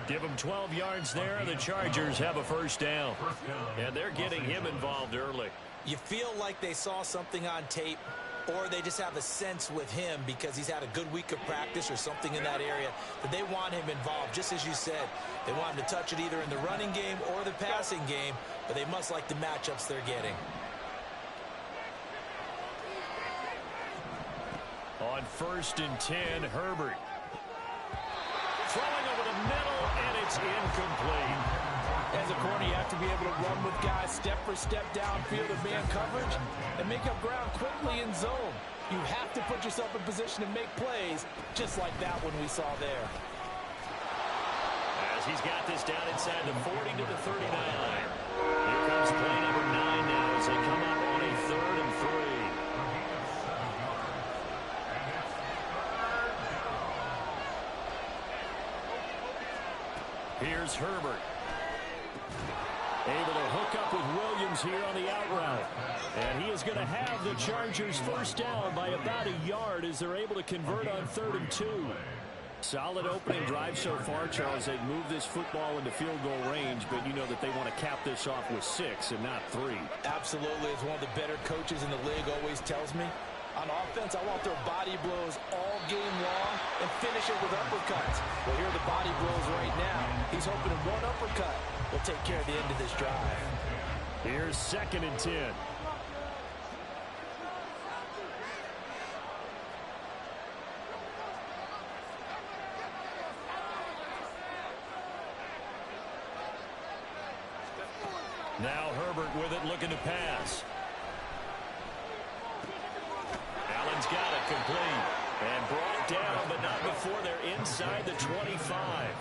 Give him 12 yards there, and the Chargers have a 1st down. And they're getting him involved early. You feel like they saw something on tape, or they just have a sense with him because he's had a good week of practice or something in that area that they want him involved, just as you said. They want him to touch it either in the running game or the passing game, but they must like the matchups they're getting. On 1st and 10, Herbert. Throwing over the middle, and it's incomplete. As a corner, you have to be able to run with guys step for step downfield of man coverage and make up ground quickly in zone. You have to put yourself in position to make plays, just like that one we saw there. As he's got this down inside the 40 to the 39. Here comes play number 9 now as they come up on a 3rd and 3. Here's Herbert. Able to hook up with Williams here on the out route. And he is going to have the Chargers 1st down by about a yard as they're able to convert on 3rd and 2. Solid opening drive so far, Charles. They've moved this football into field goal range, but you know that they want to cap this off with 6 and not 3. Absolutely. As one of the better coaches in the league always tells me, on offense, I want their body blows all game long and finish it with uppercuts. Well, here are the body blows right now. He's hoping one uppercut will take care of the end of this drive. Here's 2nd and 10. Now Herbert with it, looking to pass. Allen's got it complete. And brought down, but not before they're inside the 25.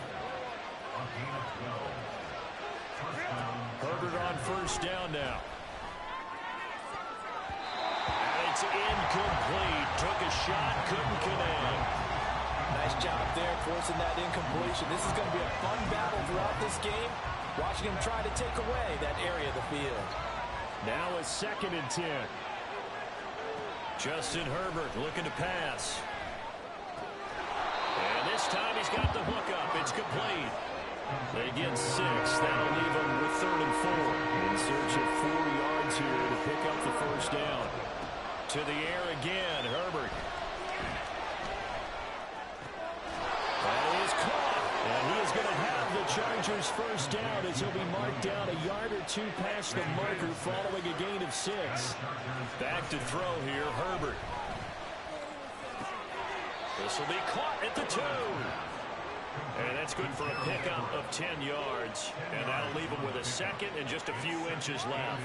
Herbert on 1st down now. And it's incomplete. Took a shot, couldn't connect. Nice job there, forcing that incompletion. This is going to be a fun battle throughout this game. Watching him try to take away that area of the field. Now a 2nd and 10. Justin Herbert looking to pass. And this time he's got the hook up. It's complete. They get 6. That'll leave them with 3rd and 4. In search of 4 yards here to pick up the first down. To the air again, Herbert. That is caught. And he is going to have the Chargers first down as he'll be marked down a yard or 2 past the marker following a gain of 6. Back to throw here, Herbert. This will be caught at the 2. And that's good for a pickup of 10 yards. And that'll leave him with a 2nd and just a few inches left.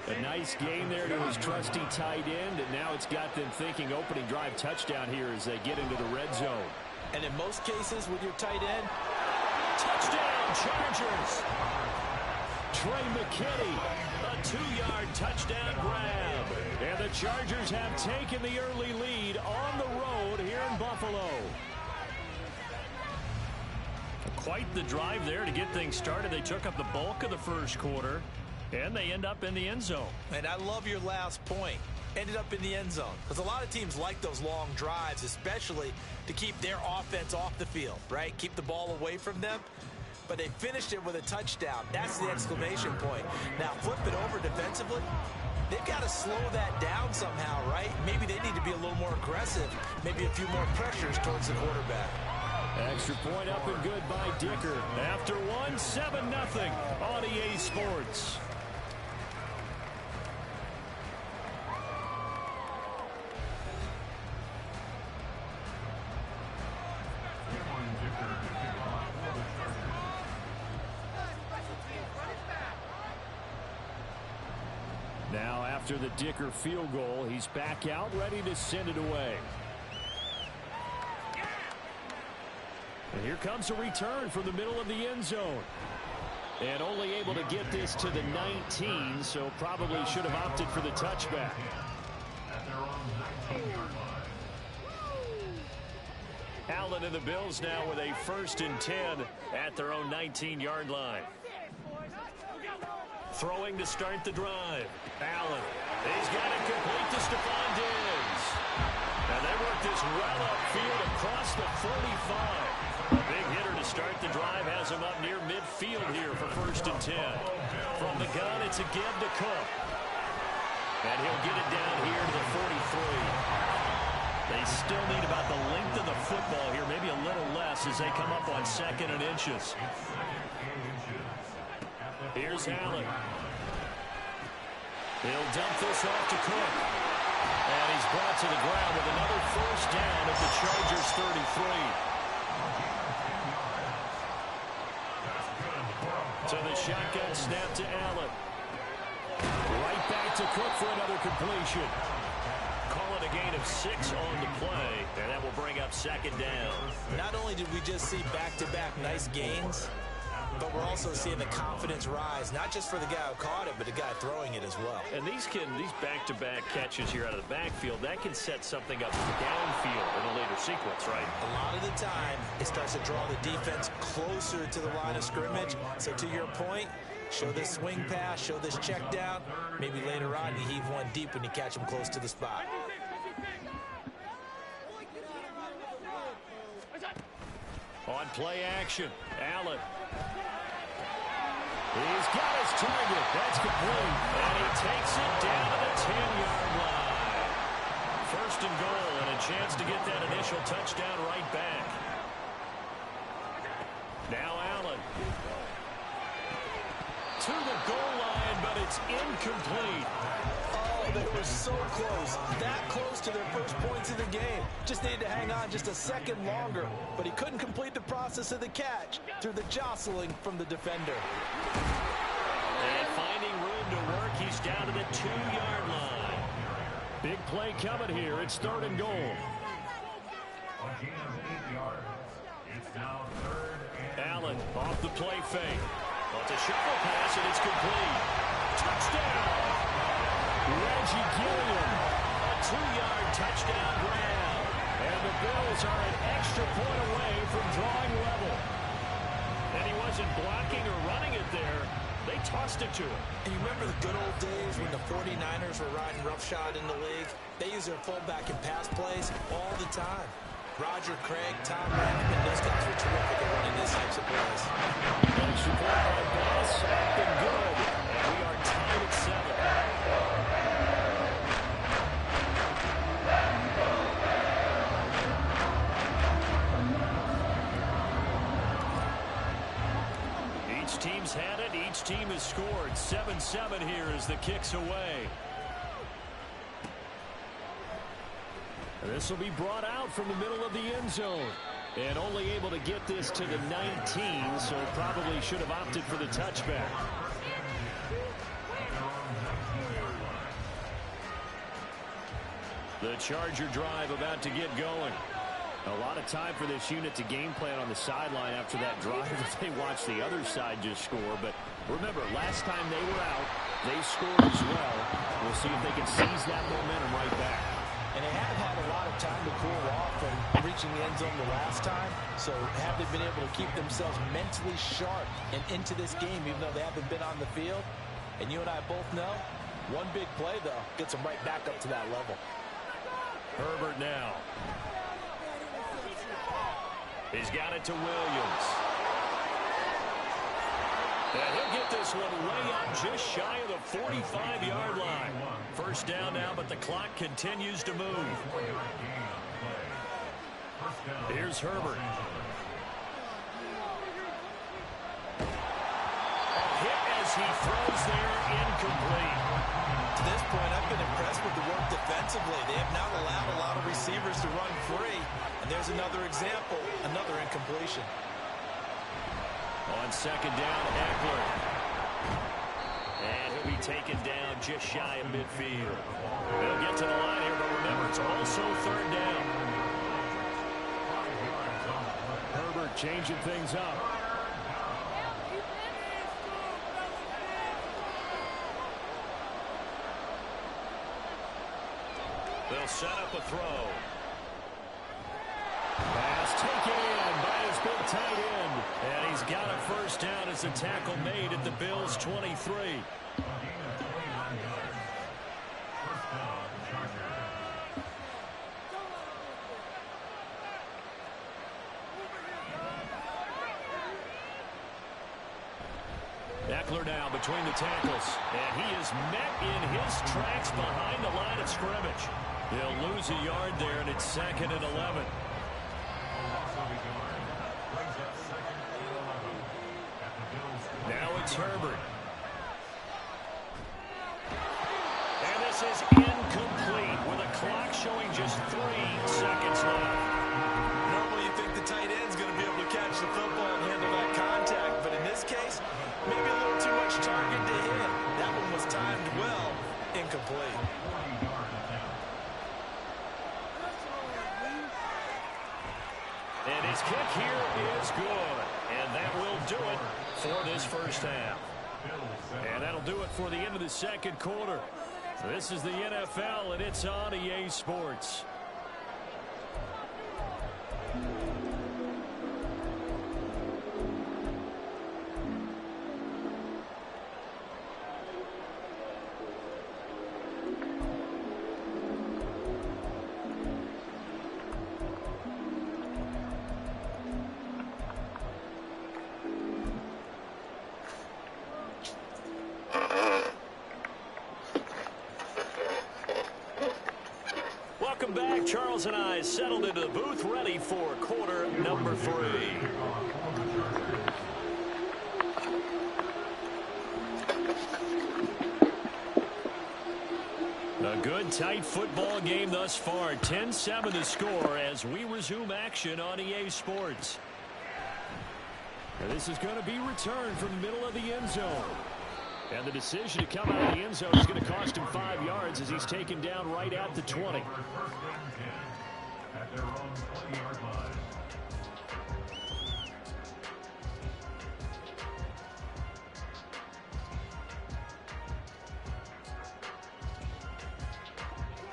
A nice gain there to his trusty tight end, and now it's got them thinking opening drive touchdown here as they get into the red zone. And in most cases with your tight end, touchdown, Chargers! Trey McKinney, a 2-yard touchdown grab. And the Chargers have taken the early lead on the road here in Buffalo. Quite the drive there to get things started. They took up the bulk of the first quarter, and they end up in the end zone. And I love your last point. Ended up in the end zone. Because a lot of teams like those long drives, especially to keep their offense off the field, right? Keep the ball away from them. But they finished it with a touchdown. That's the exclamation point. Now flip it over defensively. They've got to slow that down somehow, right? Maybe they need to be a little more aggressive. Maybe a few more pressures towards the quarterback. Extra point up and good by Dicker. After 1, 7-0 on EA Sports. Now after the Dicker field goal, he's back out ready to send it away. And here comes a return from the middle of the end zone. And only able to get this to the 19, so probably should have opted for the touchback. Allen and the Bills now with a 1st and 10 at their own 19-yard line. Throwing to start the drive. Allen. He's got it complete to Stephon Diggs. And they work this well upfield across the 45. A big hitter to start the drive has him up near midfield here for 1st and 10. From the gun, it's a give to Cook. And he'll get it down here to the 43. They still need about the length of the football here, maybe a little less as they come up on 2nd and inches. Here's Allen. He'll dump this off to Cook. And he's brought to the ground with another 1st down at the Chargers 33. To the shotgun snap to Allen. Right back to Cook for another completion. Call it a gain of 6 on the play, and that will bring up 2nd down. Not only did we just see back-to-back nice gains, but we're also seeing the confidence rise, not just for the guy who caught it, but the guy throwing it as well. And these back-to-back catches here out of the backfield, that can set something up downfield in a later sequence, right? A lot of the time, it starts to draw the defense closer to the line of scrimmage. So to your point, show this swing pass, show this check down. Maybe later on you heave one deep when you catch them close to the spot. On play action, Allen. He's got his target. That's complete. And he takes it down to the 10-yard line. 1st and goal, and a chance to get that initial touchdown right back. Now Allen. To the goal line, but it's incomplete. Oh, they were so close. That close to their first points of the game. Just needed to hang on just a second longer, but he couldn't complete the process of the catch through the jostling from the defender. And finding room to work, he's down to the 2-yard line. Big play coming here. It's 3rd and goal. Allen off the play fake. It's a shuffle pass, and it's complete. Touchdown! Reggie Gilliam. A 2-yard touchdown grab. And the Bills are an extra point away from drawing level. And he wasn't blocking or running it there. They tossed it to him. And you remember the good old days when the 49ers were riding roughshod in the league? They use their fullback in pass plays all the time. Roger Craig, Tom Rankman, those guys were terrific at running these types of plays. And support by pass, up and good. And we are tied at 7. Each team's had it. Each team has scored. 7-7 here as the kick's away. This will be brought out from the middle of the end zone. And only able to get this to the 19, so probably should have opted for the touchback. The Charger drive about to get going. A lot of time for this unit to game plan on the sideline after that drive if they watch the other side just score. But remember, last time they were out, they scored as well. We'll see if they can seize that momentum right back. And they have had a lot of time to cool off from reaching the end zone the last time. So have they been able to keep themselves mentally sharp and into this game even though they haven't been on the field? And you and I both know, one big play, though, gets them right back up to that level. Herbert now. He's got it to Williams. And he'll get this one way up just shy of the 45-yard line. First down now, but the clock continues to move. Here's Herbert. A hit as he throws there, incomplete. To this point, I've been impressed with the work defensively. They have not allowed a lot of receivers to run free. And there's another example, another incompletion. On second down, Eckler. And he'll be taken down just shy of midfield. They'll get to the line here, but remember, it's also third down. Herbert changing things up. They'll set up a throw. Pass taken in by his big tight end. And he's got a first down as a tackle made at the Bills' 23. Eckler now between the tackles. And he is met in his tracks behind the line of scrimmage. He'll lose a yard there, and it's second and 11. Now it's Herbert. And this is incomplete with a clock showing just 3 seconds left. Normally you think the tight end's going to be able to catch the football and handle that contact, but in this case, maybe a little too much target to hit. That one was timed well, incomplete. And his kick here is good. And that will do it for this first half. And that'll do it for the end of the second quarter. This is the NFL, and it's on EA Sports. Welcome back. Charles and I settled into the booth, ready for quarter number 3. A good, tight football game thus far. 10-7 the score as we resume action on EA Sports. And this is going to be returned from the middle of the end zone. And the decision to come out of the end zone is going to cost him 5 yards as he's taken down right at the 20. At their own 20-yard line.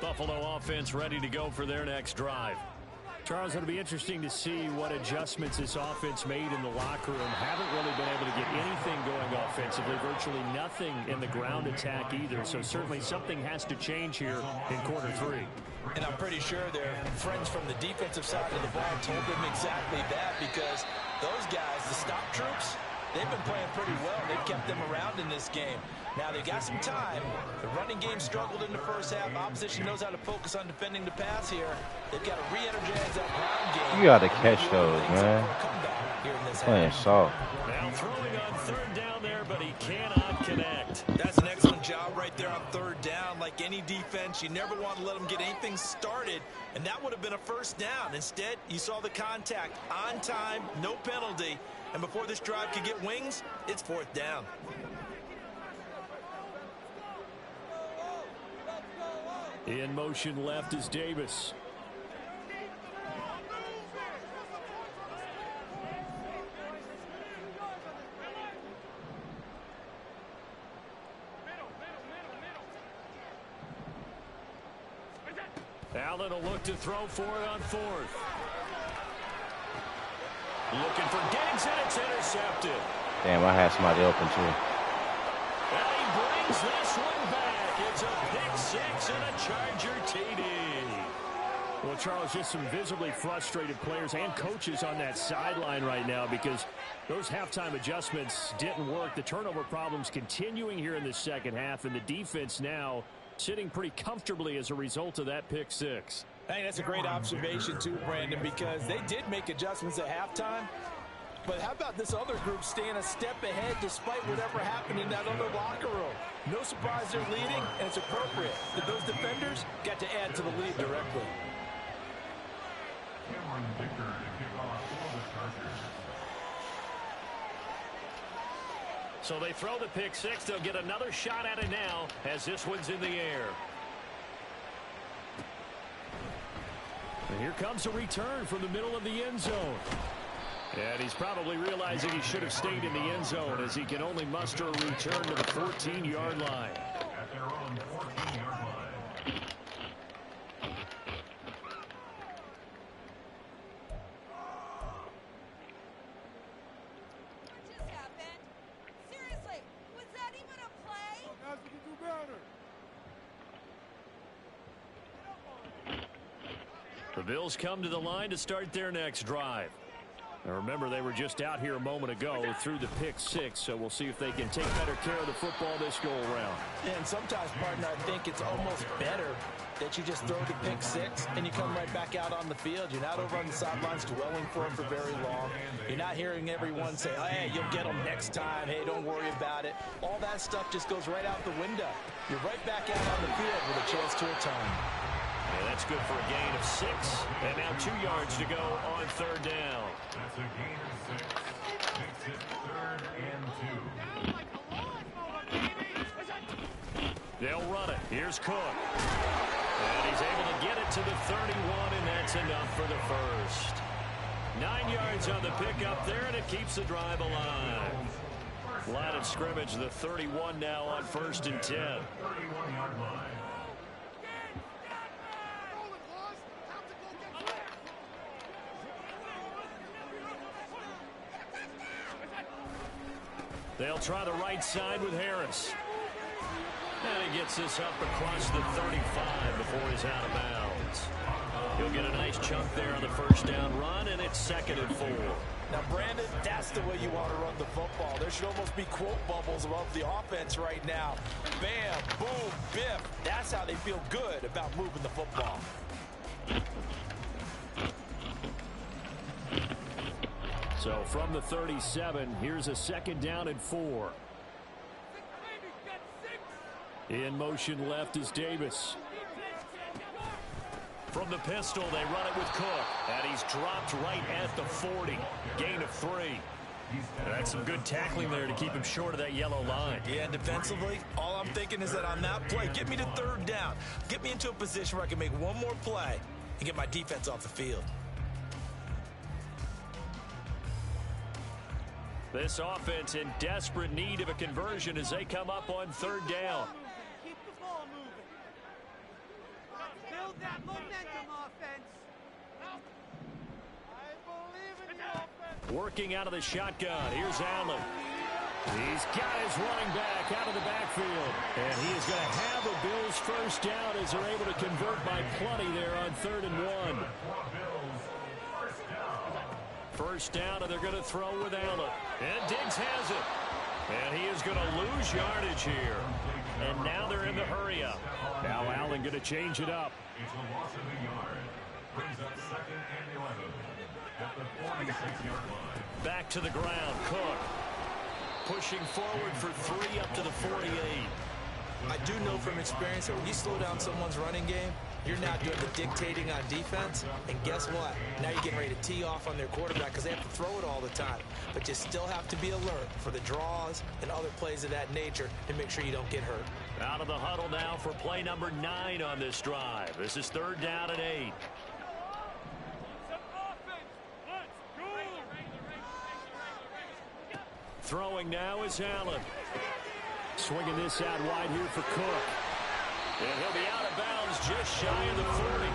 Buffalo offense ready to go for their next drive. Charles, it'll be interesting to see what adjustments this offense made in the locker room. Haven't really been able to get anything going offensively, virtually nothing in the ground attack either. So certainly something has to change here in quarter 3. And I'm pretty sure their friends from the defensive side of the ball told them exactly that, because those guys, the stop troops, they've been playing pretty well. They've kept them around in this game. Now, they got some time. The running game struggled in the first half. Opposition knows how to focus on defending the pass here. They've got to re-energize that ground game. You got to catch those, man. Playing soft. Now throwing on third down there, but he cannot connect. That's an excellent job right there on third down. Like any defense, you never want to let them get anything started, and that would have been a first down. Instead, you saw the contact on time, no penalty, and before this drive could get wings, it's fourth down. In motion left is Davis. Allen will look to throw for it on fourth. Looking for Diggs, and it's intercepted. Damn, I had somebody open too. And he brings this one back. It's a pick six and a Charger TD. Well, Charles, just some visibly frustrated players and coaches on that sideline right now because those halftime adjustments didn't work. The turnover problems continuing here in the second half, and the defense now sitting pretty comfortably as a result of that pick six. I think that's a great observation too, Brandon, because they did make adjustments at halftime. But how about this other group staying a step ahead despite whatever happened in that other locker room? No surprise they're leading, and it's appropriate that those defenders got to add to the lead directly. Cameron Dicker to kick off for the Chargers. So they throw the pick six. They'll get another shot at it now as this one's in the air. And here comes a return from the middle of the end zone. And he's probably realizing he should have stayed in the end zone as he can only muster a return to the 14-yard line. At their own 14-yard line. What just happened? Seriously, was that even a play? Guys, we can do better. The Bills come to the line to start their next drive. Now remember, they were just out here a moment ago through the pick six, so we'll see if they can take better care of the football this go-around. And sometimes, partner, I think it's almost better that you just throw the pick six and you come right back out on the field. You're not over on the sidelines dwelling for it for very long. You're not hearing everyone say, hey, you'll get them next time. Hey, don't worry about it. All that stuff just goes right out the window. You're right back out on the field with a chance to atone. Yeah, that's good for a gain of 6. And now 2 yards to go on third down. That's a gain of 6. Makes it 3rd and 2. They'll run it. Here's Cook. And he's able to get it to the 31, and that's enough for the first. 9 yards on the pickup there, and it keeps the drive alive. Line of scrimmage, the 31 now on 1st and 10. 31-yard line. They'll try the right side with Harris. And he gets this up across the 35 before he's out of bounds. He'll get a nice chunk there on the first down run, and it's 2nd and 4. Now, Brandon, that's the way you want to run the football. There should almost be quote bubbles above the offense right now. Bam, boom, biff. That's how they feel good about moving the football. So from the 37, here's a 2nd down and 4. In motion left is Davis. From the pistol, they run it with Cook. And he's dropped right at the 40. Gain of 3. That's some good tackling there to keep him short of that yellow line. Yeah, and defensively, all I'm thinking is that on that play, get me to 3rd down. Get me into a position where I can make one more play and get my defense off the field. This offense in desperate need of a conversion as they come up on 3rd down. Keep the ball moving. Build that momentum, offense. Working out of the shotgun. Here's Allen. He's got his running back out of the backfield. And he is going to have a Bills first down as they're able to convert by plenty there on 3rd and 1. First down, and they're going to throw with Allen. And Diggs has it. And he is going to lose yardage here. And now they're in the hurry-up. Now Allen going to change it up. It's a loss of a yard. Brings up 2nd and 11 at the 46-yard line. Back to the ground. Cook pushing forward for 3 up to the 48. I do know from experience that when you slow down someone's running game, you're now doing the dictating on defense. And guess what? Now you're getting ready to tee off on their quarterback because they have to throw it all the time. But you still have to be alert for the draws and other plays of that nature to make sure you don't get hurt. Out of the huddle now for play number 9 on this drive. This is 3rd down and 8. Throwing now is Allen. Swinging this out wide here for Cook. And he'll be out of bounds just shy of the 40.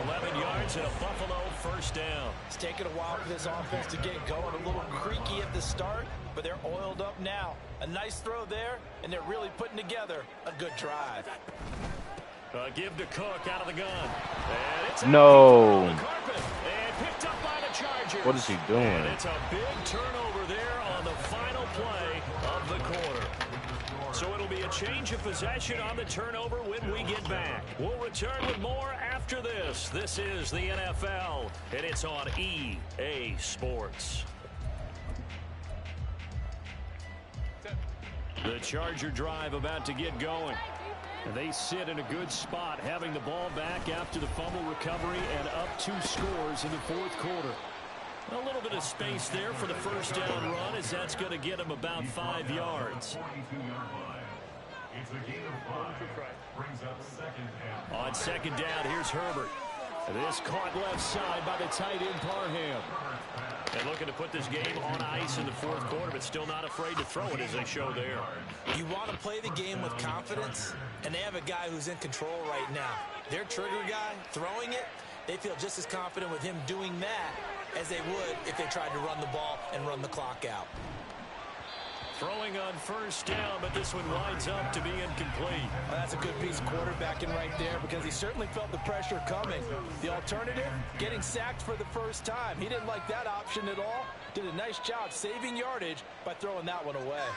11 yards and a Buffalo first down. It's taken a while for this offense to get going. A little creaky at the start, but they're oiled up now. A nice throw there, and they're really putting together a good drive. Give to Cook out of the gun. And it's No. on the carpet. And picked up by the Chargers. What is he doing? And it's a big turnover there on the final play of the quarter. So it'll be a change of possession on the turnover when we get back. We'll return with more after this. This is the NFL, and it's on EA Sports. The Charger drive about to get going. And they sit in a good spot, having the ball back after the fumble recovery and up 2 scores in the 4th quarter. A little bit of space there for the first down run, as that's going to get him about 5 yards. It's a gain of 5. Brings up 2nd down. On 2nd down, here's Herbert. This caught left side by the tight end Parham. And looking to put this game on ice in the 4th quarter, but still not afraid to throw it as they show there. You want to play the game with confidence, and they have a guy who's in control right now. Their trigger guy throwing it, they feel just as confident with him doing that as they would if they tried to run the ball and run the clock out. Throwing on first down, but this one winds up to be incomplete. Well, that's a good piece of quarterbacking right there because he certainly felt the pressure coming. The alternative, getting sacked for the first time. He didn't like that option at all. Did a nice job saving yardage by throwing that one away.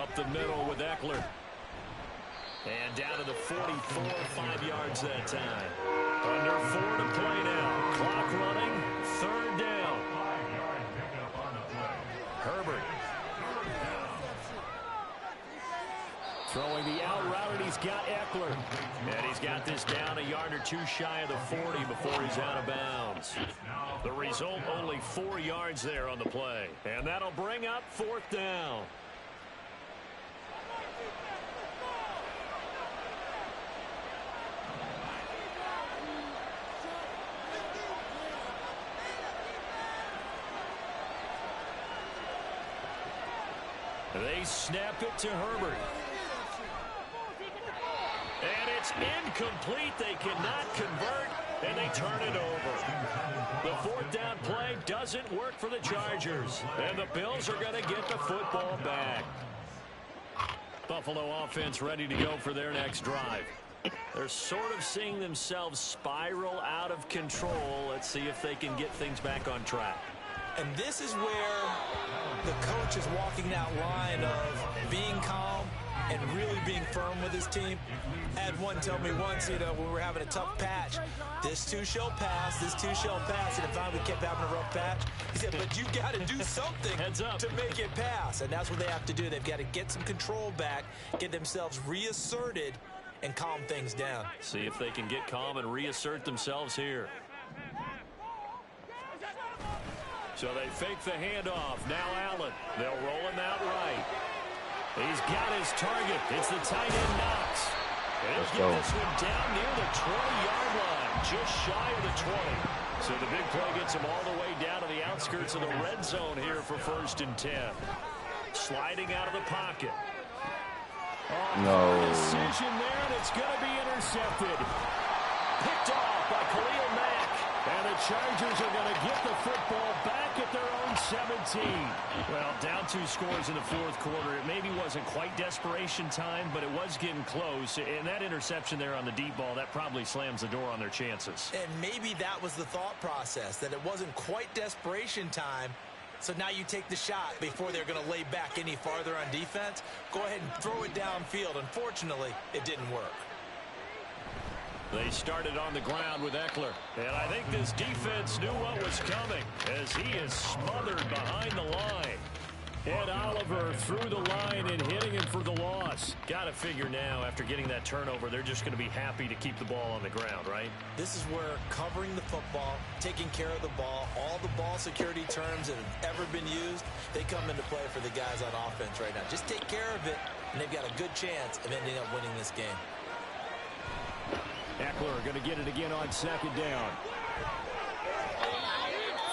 Up the middle with Eckler. And down to the 44, 5 yards that time. Under 4 to play now. Clock running, 3rd down. Herbert. Throwing the out route, and he's got Eckler. And he's got this down a yard or 2 shy of the 40 before he's out of bounds. The result, only 4 yards there on the play. And that'll bring up 4th down. They snap it to Herbert. And it's incomplete. They cannot convert, and they turn it over. The 4th down play doesn't work for the Chargers, and the Bills are going to get the football back. Buffalo offense ready to go for their next drive. They're sort of seeing themselves spiral out of control. Let's see if they can get things back on track. And this is where the coach is walking that line of being calm and really being firm with his team. I had one tell me once, when we were having a tough patch, this too shall pass, this too shall pass. And if I kept having a rough patch, he said, but you got to do something to make it pass. And that's what they have to do. They've got to get some control back, get themselves reasserted, and calm things down. See if they can get calm and reassert themselves here. So they fake the handoff. Now Allen. They'll roll him out right. He's got his target. It's the tight end Knox. He'll get this one down near the 20-yard line, just shy of the 20. So the big play gets him all the way down to the outskirts of the red zone here for 1st and 10. Sliding out of the pocket. No. Decision there, and it's going to be intercepted. Picked off by Khalil Mack. And the Chargers are going to get the football back at their own 17. Well, down 2 scores in the fourth quarter. It maybe wasn't quite desperation time, but it was getting close. And that interception there on the deep ball, that probably slams the door on their chances. And maybe that was the thought process, that it wasn't quite desperation time. So now you take the shot before they're going to lay back any farther on defense. Go ahead and throw it downfield. Unfortunately, it didn't work. They started on the ground with Eckler. And I think this defense knew what was coming as he is smothered behind the line. Ed Oliver through the line and hitting him for the loss. Got to figure now, after getting that turnover, they're just going to be happy to keep the ball on the ground, right? This is where covering the football, taking care of the ball, all the ball security terms that have ever been used, they come into play for the guys on offense right now. Just take care of it, and they've got a good chance of ending up winning this game. Eckler going to get it again on second down.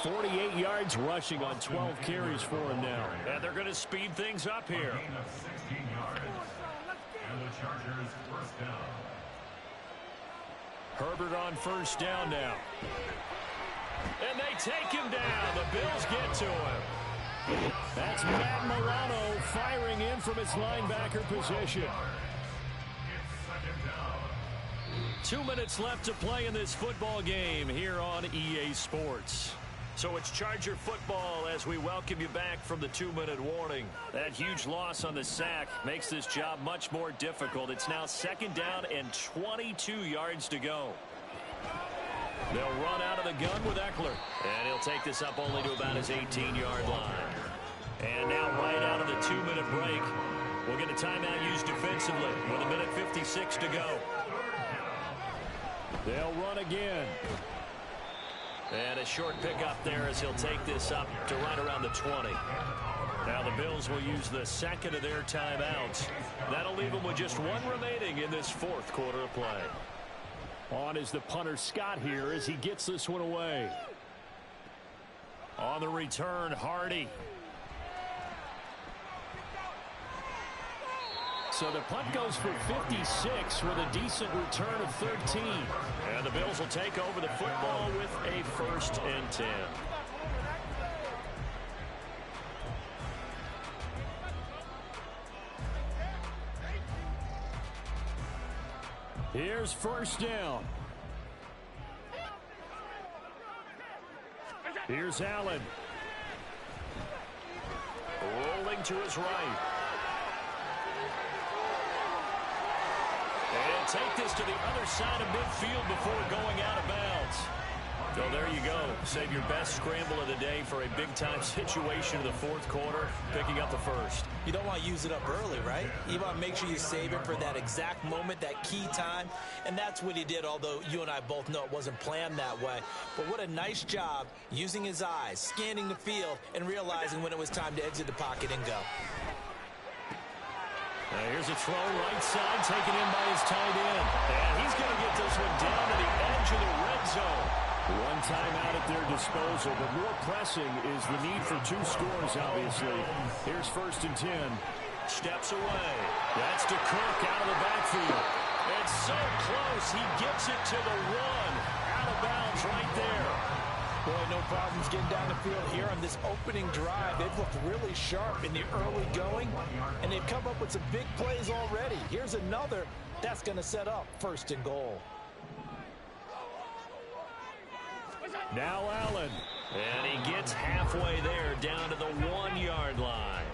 48 yards rushing on 12 carries for him now. And they're going to speed things up here. Gain of 16 yards. And the Chargers first down. Herbert on first down now. And they take him down. The Bills get to him. That's Matt Milano firing in from his linebacker position. 2 minutes left to play in this football game here on EA Sports. So it's Charger football as we welcome you back from the 2-minute warning. That huge loss on the sack makes this job much more difficult. It's now second down and 22 yards to go. They'll run out of the gun with Eckler. And he'll take this up only to about his 18-yard line. And now right out of the 2-minute break, we'll get a timeout used defensively with 1:56 to go. They'll run again. And a short pickup there as he'll take this up to right around the 20. Now the Bills will use the second of their timeouts. That'll leave them with just one remaining in this fourth quarter of play. On is the punter Scott here as he gets this one away. On the return, Hardy. So the punt goes for 56 with a decent return of 13. And the Bills will take over the football with a 1st and 10. Here's first down. Here's Allen. Rolling to his right. And take this to the other side of midfield before going out of bounds. So there you go. Save your best scramble of the day for a big-time situation in the fourth quarter, picking up the first. You don't want to use it up early, right? You want to make sure you save it for that exact moment, that key time. And that's what he did, although you and I both know it wasn't planned that way. But what a nice job using his eyes, scanning the field, and realizing when it was time to exit the pocket and go. Here's a throw right side, taken in by his tight end. And he's going to get this one down to the edge of the red zone. One timeout at their disposal, but more pressing is the need for 2 scores, obviously. Here's 1st and 10. Steps away. That's to Cook out of the backfield. It's so close. He gets it to the 1. Out of bounds right there. Boy, no problems getting down the field here on this opening drive. They've looked really sharp in the early going, and they've come up with some big plays already. Here's another that's going to set up 1st and goal. Now Allen. And he gets halfway there, down to the 1-yard line.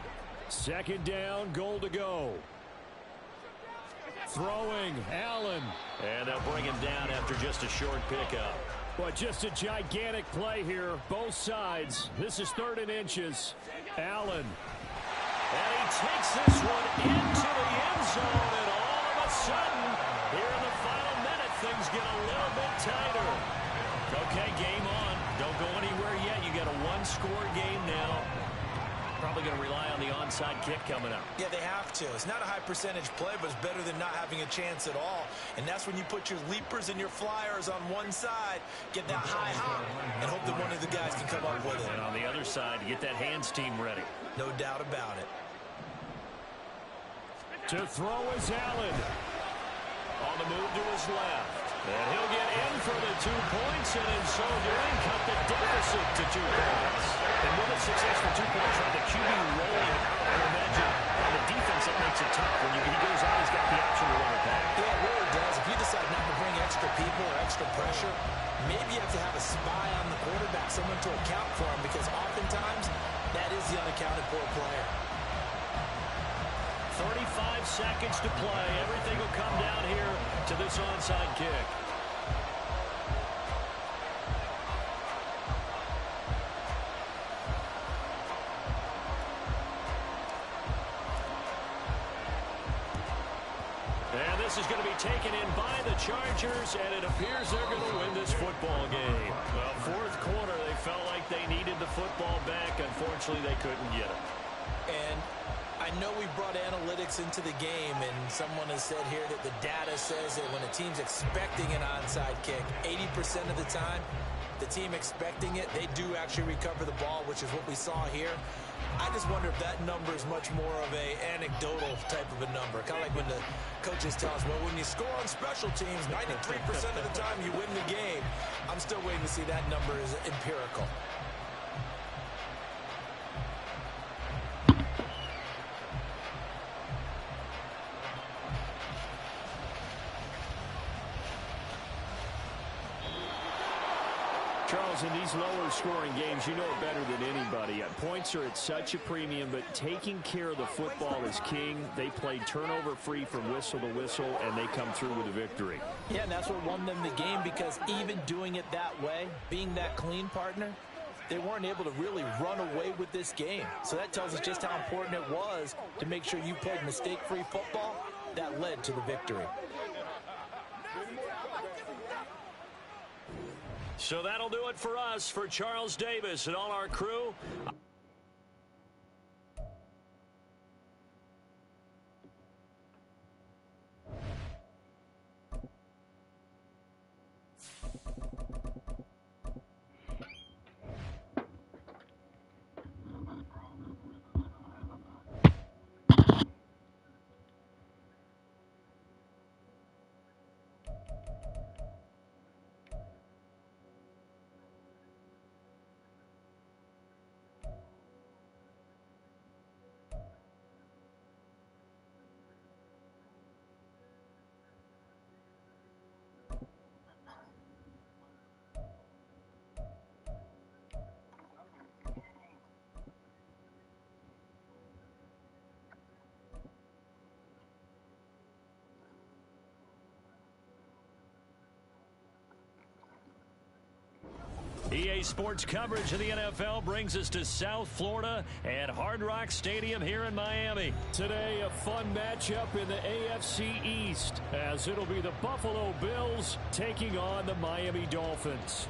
Second down, goal to go. Throwing, Allen. And they'll bring him down after just a short pickup. But just a gigantic play here, both sides. This is 3rd and inches. Allen. And he takes this one into the end zone, and all of a sudden, here in the final minute, things get a little bit tighter. Okay, game on. Don't go anywhere yet. You got a 1-score game now. Probably going to rely on the onside kick coming up. Yeah, they have to. It's not a high percentage play, but it's better than not having a chance at all. And that's when you put your leapers and your flyers on one side, get that high hop, and hope that one of the guys can come up with it. And on the other side, get that hands team ready. No doubt about it. To throw is Allen. On the move to his left. And he'll get in for the 2 points, and in so doing, cut the deficit to 2 points. And with a successful 2 points, right, the QB rolling out, I would imagine on the defense that makes it tough. When he goes out, he's got the option to run it back. Yeah, it really does. If you decide not to bring extra people or extra pressure, maybe you have to have a spy on the quarterback, someone to account for him, because oftentimes that is the unaccounted for player. 35 seconds to play. Everything will come down here to this onside kick. And this is going to be taken in by the Chargers, and it appears they're going to win this football game. Well, fourth quarter, they felt like they needed the football back. Unfortunately, they couldn't get it. And I know we brought analytics into the game, and someone has said here that the data says that when a team's expecting an onside kick, 80% of the time, the team expecting it, they do actually recover the ball, which is what we saw here. I just wonder if that number is much more of a anecdotal type of a number. Kind of like when the coaches tell us, well, when you score on special teams, 93% of the time you win the game. I'm still waiting to see that number is empirical. Charles, in these lower-scoring games, you know it better than anybody. Points are at such a premium, but taking care of the football is king. They played turnover-free from whistle to whistle, and they come through with a victory. Yeah, and that's what won them the game, because even doing it that way, being that clean partner, they weren't able to really run away with this game. So that tells us just how important it was to make sure you played mistake-free football. That led to the victory. So that'll do it for us, for Charles Davis and all our crew. EA Sports coverage of the NFL brings us to South Florida and Hard Rock Stadium here in Miami. Today, a fun matchup in the AFC East, as it'll be the Buffalo Bills taking on the Miami Dolphins.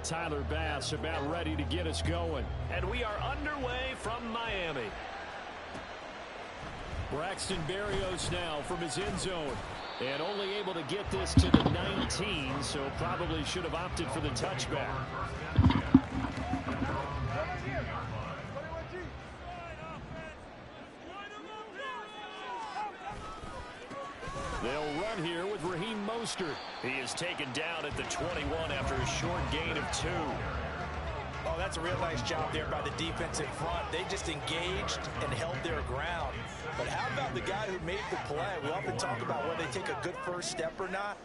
Tyler Bass about ready to get us going. And we are underway from Miami. Braxton Berrios now from his end zone. And only able to get this to the 19, so probably should have opted for the touchback. They'll run here with Raheem Mostert. He is taken down at the 21 after a short gain of 2. Oh, that's a real nice job there by the defense in front. They just engaged and held their ground. But how about the guy who made the play? We often talk about whether they take a good first step or not.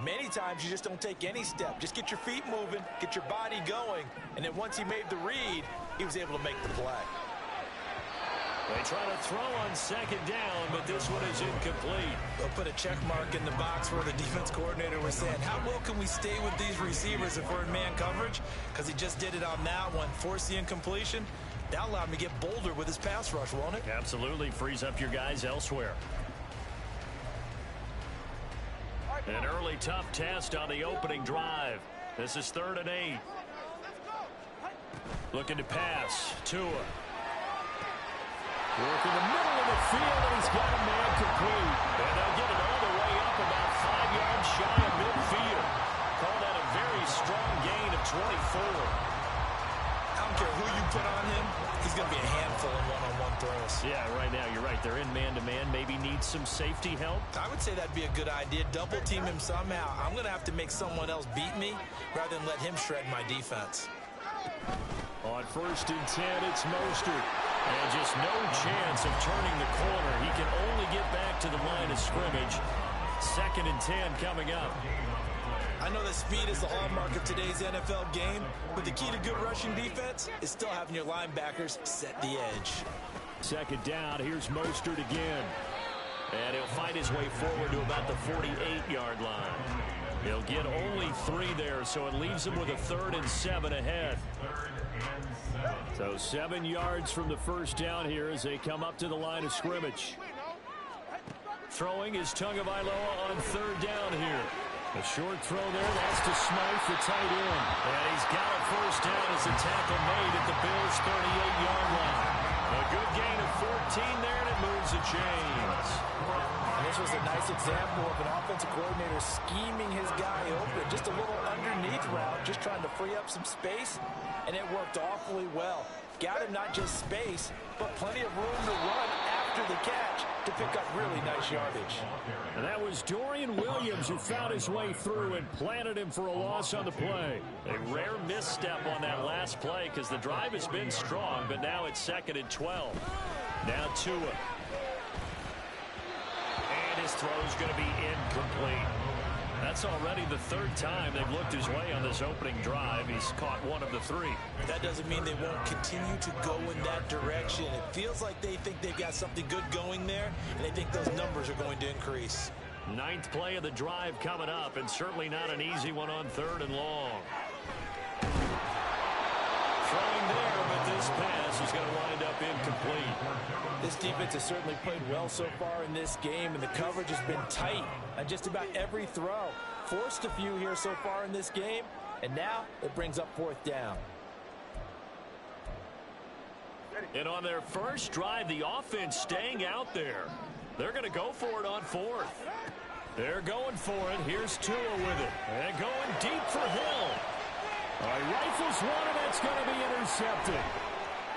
Many times you just don't take any step. Just get your feet moving, get your body going, and then once he made the read, he was able to make the play. They try to throw on second down, but this one is incomplete. They'll put a check mark in the box where the defense coordinator was saying, how well can we stay with these receivers if we're in man coverage? Because he just did it on that one, forced the incompletion. That allowed him to get bolder with his pass rush, won't it? Absolutely, frees up your guys elsewhere. An early tough test on the opening drive. This is 3rd and 8. Looking to pass. Tua. Work in the middle of the field, and he's got a man complete. And they'll get it all the way some safety help? I would say that'd be a good idea. Double team him somehow. I'm going to have to make someone else beat me rather than let him shred my defense. On 1st and 10, it's Mostert. And just no chance of turning the corner. He can only get back to the line of scrimmage. 2nd and 10 coming up. I know that speed is the hallmark of today's NFL game, but the key to good rushing defense is still having your linebackers set the edge. 2nd down, here's Mostert again. And he'll find his way forward to about the 48-yard line. He'll get only 3 there, so it leaves him with a 3rd and 7 ahead. So 7 yards from the first down here as they come up to the line of scrimmage. Throwing is Tagovailoa on 3rd down here. A short throw there, that's to Smythe, the tight end. And he's got a 1st down as the tackle made at the Bills' 38-yard line. A good gain of 14 there, and it moves the chains. And this was a nice example of an offensive coordinator scheming his guy open. Just a little underneath route, just trying to free up some space, and it worked awfully well. Got him not just space, but plenty of room to run after the catch to pick up really nice yardage. And that was Dorian Williams who found his way through and planted him for a loss on the play. A rare misstep on that last play because the drive has been strong, but now it's 2nd and 12. Now Tua. And his throw's going to be incomplete. That's already the 3rd time they've looked his way on this opening drive. He's caught 1 of the 3. That doesn't mean they won't continue to go in that direction. It feels like they think they've got something good going there, and they think those numbers are going to increase. 9th play of the drive coming up, and certainly not an easy one on 3rd and long. Throwing there, but this pass is going to wind up incomplete. This defense has certainly played well so far in this game, and the coverage has been tight on just about every throw. Forced a few here so far in this game, and now it brings up 4th down. And on their first drive, the offense staying out there. They're going to go for it on 4th. They're going for it. Here's Tua with it. And going deep for Hill. He rifles one, and that's going to be intercepted.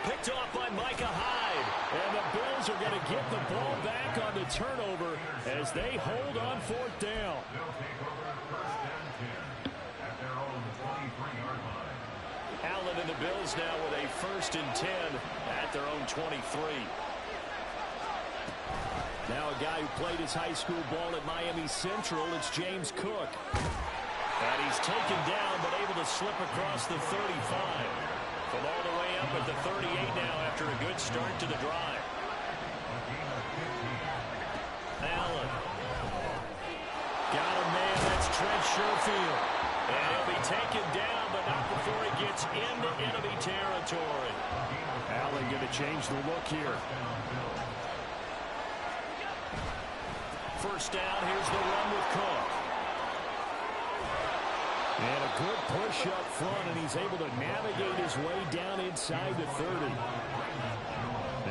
Picked off by Micah Hyde. And the Bills are going to get the ball back on the turnover as they hold on 4th down. Allen and the Bills now with a 1st and 10 at their own 23. Now a guy who played his high school ball at Miami Central, it's James Cook. And he's taken down but able to slip across the 35. From all the way up at the 38 now after a good start to the drive. Allen. Got a man, that's Trent Sherfield. And he'll be taken down, but not before he gets into enemy territory. Allen going to change the look here. 1st down, here's the run with Cook. And a good push up front, and he's able to navigate his way down inside the 30.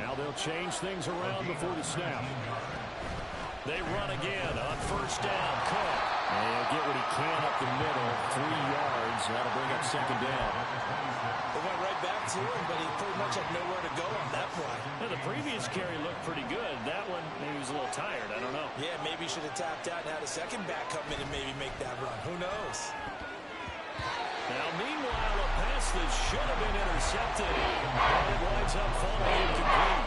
Now they'll change things around before the snap. They run again on 1st down. Cook. And he'll get what he can up the middle. 3 yards. That'll bring up 2nd down. They went right back to him, but he pretty much had nowhere to go on that play. Now, the previous carry looked pretty good. That one, maybe he was a little tired. I don't know. Yeah, maybe he should have tapped out and had a second back come in and maybe make that run. Who knows? Now, meanwhile, a pass that should have been intercepted. And it winds up falling incomplete.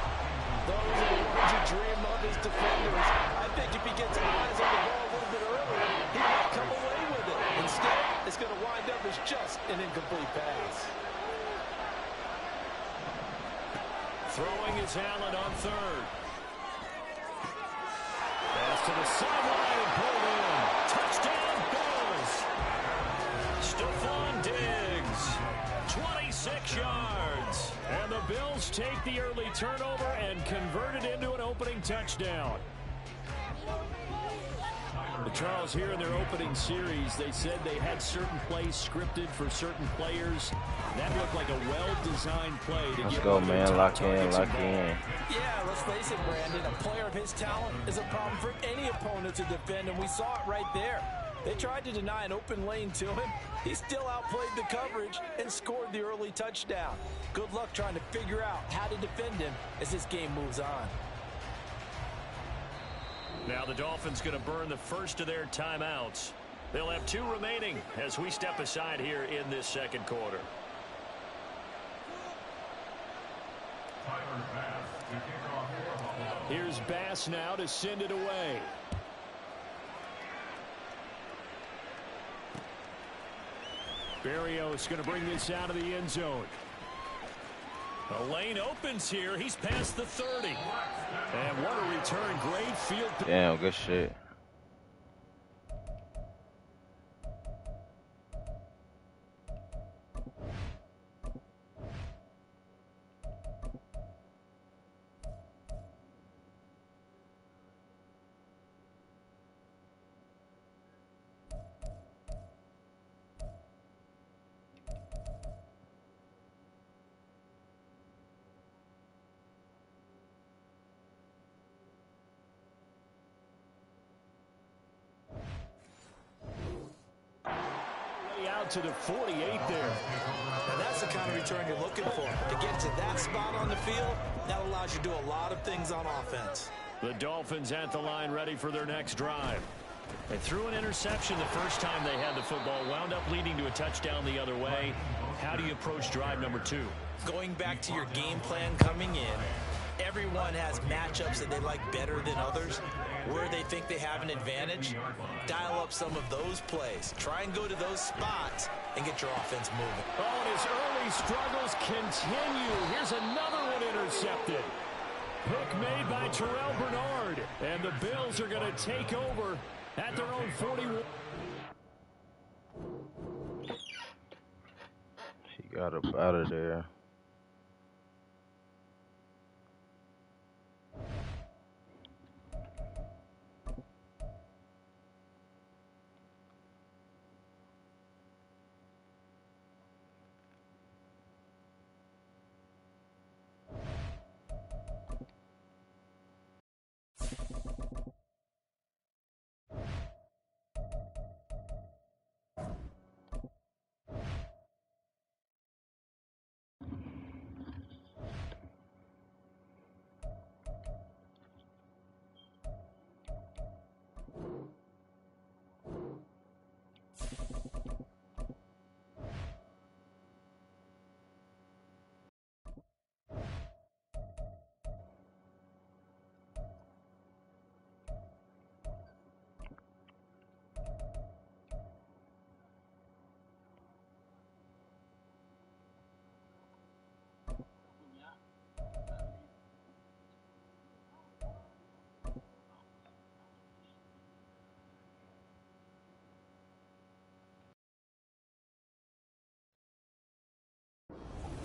Those are the ones you dream of as defenders. I think if he gets eyes on the ball a little bit earlier, he might come away with it. Instead, it's going to wind up as just an incomplete pass. Throwing is Allen on 3rd. Pass to the sideline and pulled in. Touchdown, Bills. Stephon Diggs, 26 yards. And the Bills take the early turnover and convert it into an opening touchdown. Charles, here in their opening series, they said they had certain plays scripted for certain players. That looked like a well-designed play to Let's get go, one of their man. top Lock in, targets lock involved. in. Yeah, let's face it, Brandon. A player of his talent is a problem for any opponent to defend, and we saw it right there. They tried to deny an open lane to him. He still outplayed the coverage and scored the early touchdown. Good luck trying to figure out how to defend him as this game moves on. Now the Dolphins going to burn the first of their timeouts. They'll have 2 remaining as we step aside here in this second quarter. Here's Bass now to send it away. Berrios going to bring this out of the end zone. The lane opens here. He's past the 30. And what a return. Great field. Damn, good shit. To the 48 there. And that's the kind of return you're looking for. To get to that spot on the field, that allows you to do a lot of things on offense. The Dolphins at the line ready for their next drive. They threw an interception the first time they had the football, wound up leading to a touchdown the other way. How do you approach drive number 2? Going back to your game plan coming in, everyone has matchups that they like better than others. Where they think they have an advantage, dial up some of those plays. Try and go to those spots and get your offense moving. Oh, and his early struggles continue. Here's another one intercepted. Pick made by Terrell Bernard. And the Bills are going to take over at their own 41. He got up out of there.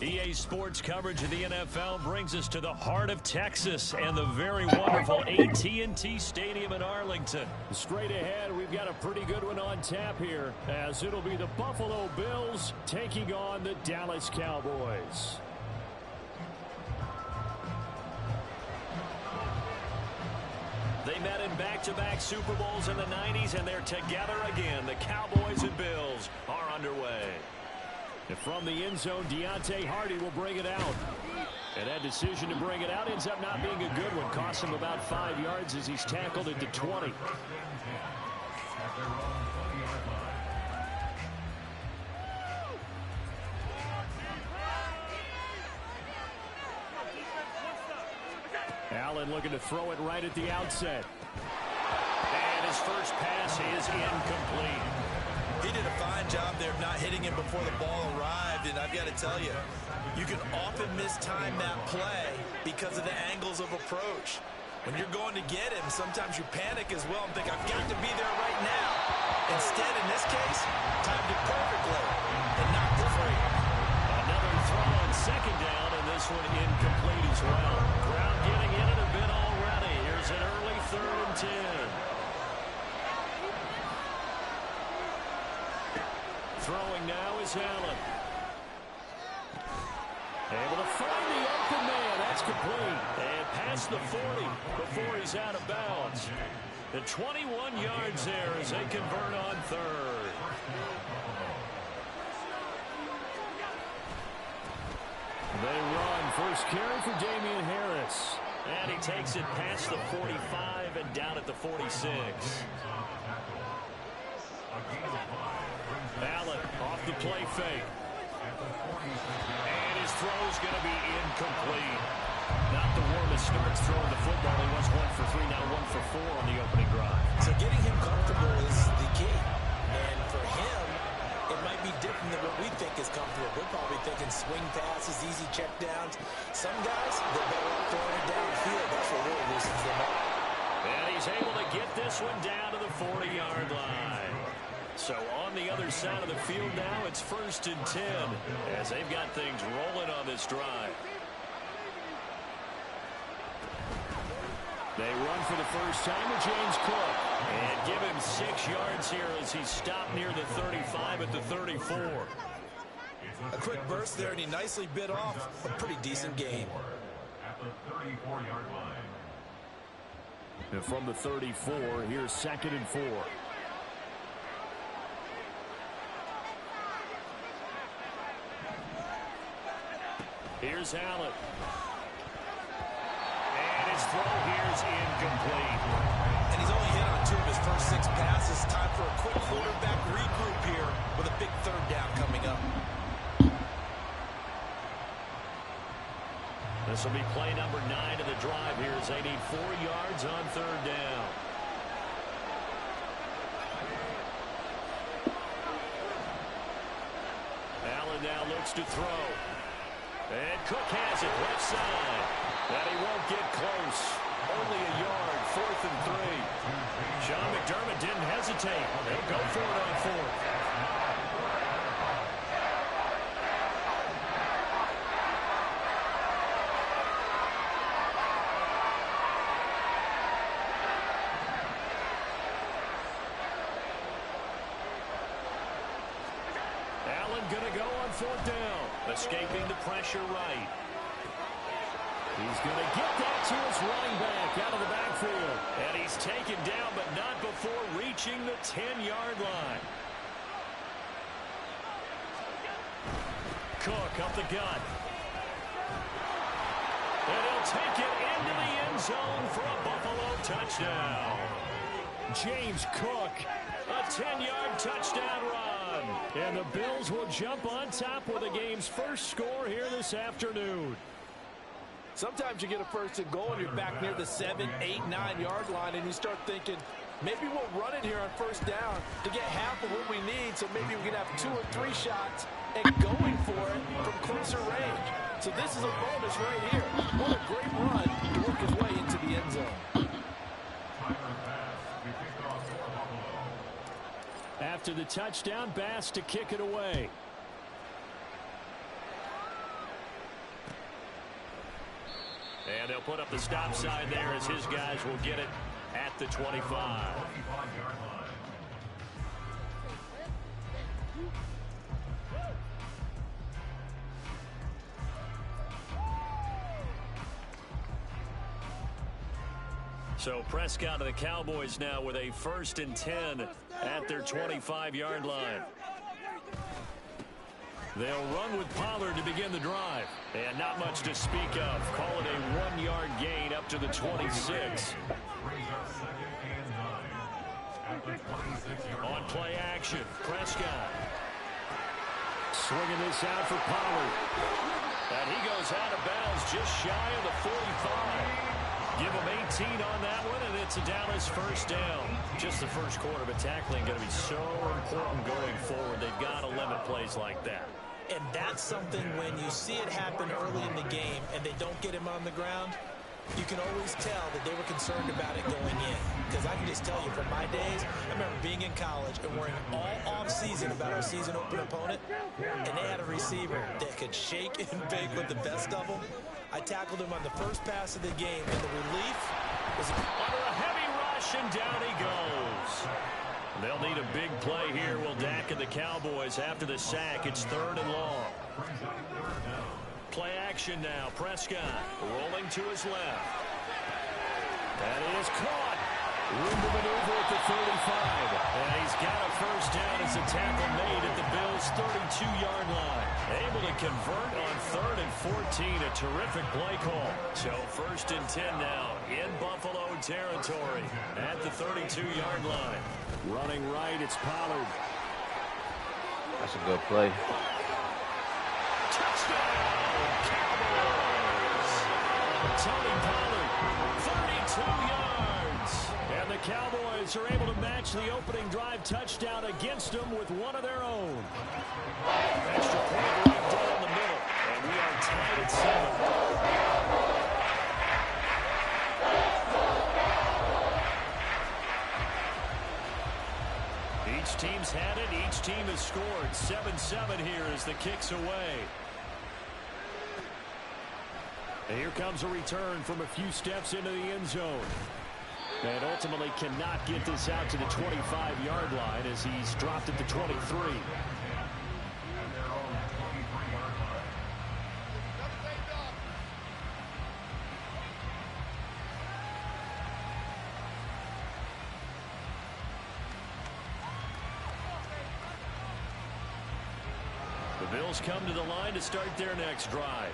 EA Sports coverage of the NFL brings us to the heart of Texas and the very wonderful AT&T Stadium in Arlington. Straight ahead, we've got a pretty good one on tap here, as it'll be the Buffalo Bills taking on the Dallas Cowboys. They met in back-to-back Super Bowls in the 90s, and they're together again. The Cowboys and Bills are underway. And from the end zone, Deontay Hardy will bring it out. And that decision to bring it out ends up not being a good one. Costs him about 5 yards as he's tackled into 20. Allen looking to throw it right at the outset. And his first pass is incomplete. He did a fine job there of not hitting him before the ball arrived, and I've got to tell you, you can often mistime that play because of the angles of approach. When you're going to get him, sometimes you panic as well and think, I've got to be there right now. Instead, in this case, timed it perfectly and knocked it free. Another throw on second down, and this one incomplete as well. Brown getting in it a bit already. Here's an early 3rd and 10. Throwing now is Allen. Able to find the open man. That's complete. And past the 40 before he's out of bounds. The 21 yards there as they convert on 3rd. They run. First carry for Damian Harris. And he takes it past the 45 and down at the 46. Allen off the play fake. And his throw's going to be incomplete. Not the warmest starts throwing the football. He was 1 for 3, now 1 for 4 on the opening drive. So getting him comfortable is the key. And for him, it might be different than what we think is comfortable. We're probably thinking swing passes, easy checkdowns. Some guys, they're better off throwing it downfield. That's what really loosens them up. And he's able to get this one down to the 40-yard line. So on the other side of the field now, it's 1st and 10 as they've got things rolling on this drive. They run for the first time with James Cook. And give him 6 yards here as he stopped near the 35 at the 34. A quick burst there, and he nicely bit off a pretty decent gain. At the 34-yard line. And from the 34, here's 2nd and 4. Here's Allen. And his throw here is incomplete. And he's only hit on 2 of his first 6 passes. Time for a quick quarterback regroup here with a big 3rd down coming up. This will be play number 9 of the drive here as they need 4 yards on 3rd down. Allen now looks to throw. And Cook has it left side. And he won't get close. Only a yard, 4th and 3. Sean McDermott didn't hesitate. They'll go for it on 4th. Allen gonna go on 4th down. Escaping the pressure right. He's going to get that to his running back out of the backfield. And he's taken down, but not before reaching the 10-yard line. Cook up the gut. And he'll take it into the end zone for a Buffalo touchdown. James Cook, a 10-yard touchdown run. And the Bills will jump on top with the game's first score here this afternoon. Sometimes you get a 1st and goal and you're back near the 7, 8, 9-yard line, and you start thinking, maybe we'll run it here on 1st down to get half of what we need, so maybe we can have 2 or 3 shots and going for it from closer range. So this is a bonus right here. What a great run to work his way into the end zone. After the touchdown, Bass to kick it away. And they'll put up the stop sign there as his guys will get it at the 25. So Prescott and the Cowboys now with a 1st and 10 at their 25-yard line. They'll run with Pollard to begin the drive. And not much to speak of. Call it a 1-yard gain up to the 26. On play action, Prescott. Swinging this out for Pollard. And he goes out of bounds just shy of the 45. Give him 18 on that one, and it's a Dallas 1st down. Just the first quarter, but tackling going to be so important going forward. They've got to limit plays like that. And that's something when you see it happen early in the game and they don't get him on the ground, you can always tell that they were concerned about it going in. Because I can just tell you from my days, I remember being in college and worrying all off-season about our season open opponent, and they had a receiver that could shake and bake with the best of them. I tackled him on the first pass of the game, and the relief was under a heavy rush, and down he goes. They'll need a big play here, will Dak and the Cowboys after the sack. It's 3rd and long. Play action now. Prescott rolling to his left. That is caught. Room to maneuver at the 35. And he's got a 1st down as a tackle made at the Bills' 32-yard line. Able to convert on 3rd and 14. A terrific play call. So 1st and 10 now in Buffalo territory at the 32-yard line. Running right, it's Pollard. That's a good play. Touchdown, Cowboys! Tony Pollard, 32 yards. And the Cowboys are able to match the opening drive touchdown against them with one of their own. Extra point right down the middle. And we are tied at 7. Each team's had it. Each team has scored. 7-7 here as the kick's away. And here comes a return from a few steps into the end zone. And ultimately cannot get this out to the 25-yard line as he's dropped at the 23. The Bills come to the line to start their next drive.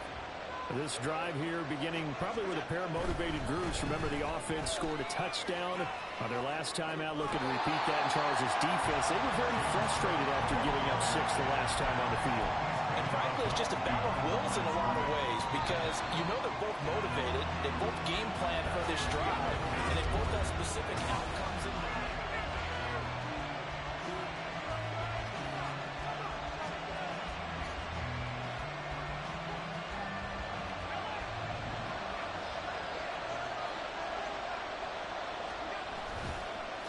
This drive here beginning probably with a pair of motivated grooves. Remember, the offense scored a touchdown on their last time out. Looking to repeat that in Charles' defense. They were very frustrated after giving up 6 the last time on the field. And frankly, it's just a battle of wills in a lot of ways because you know they're both motivated. They both game plan for this drive, and they both have specific outcomes in mind.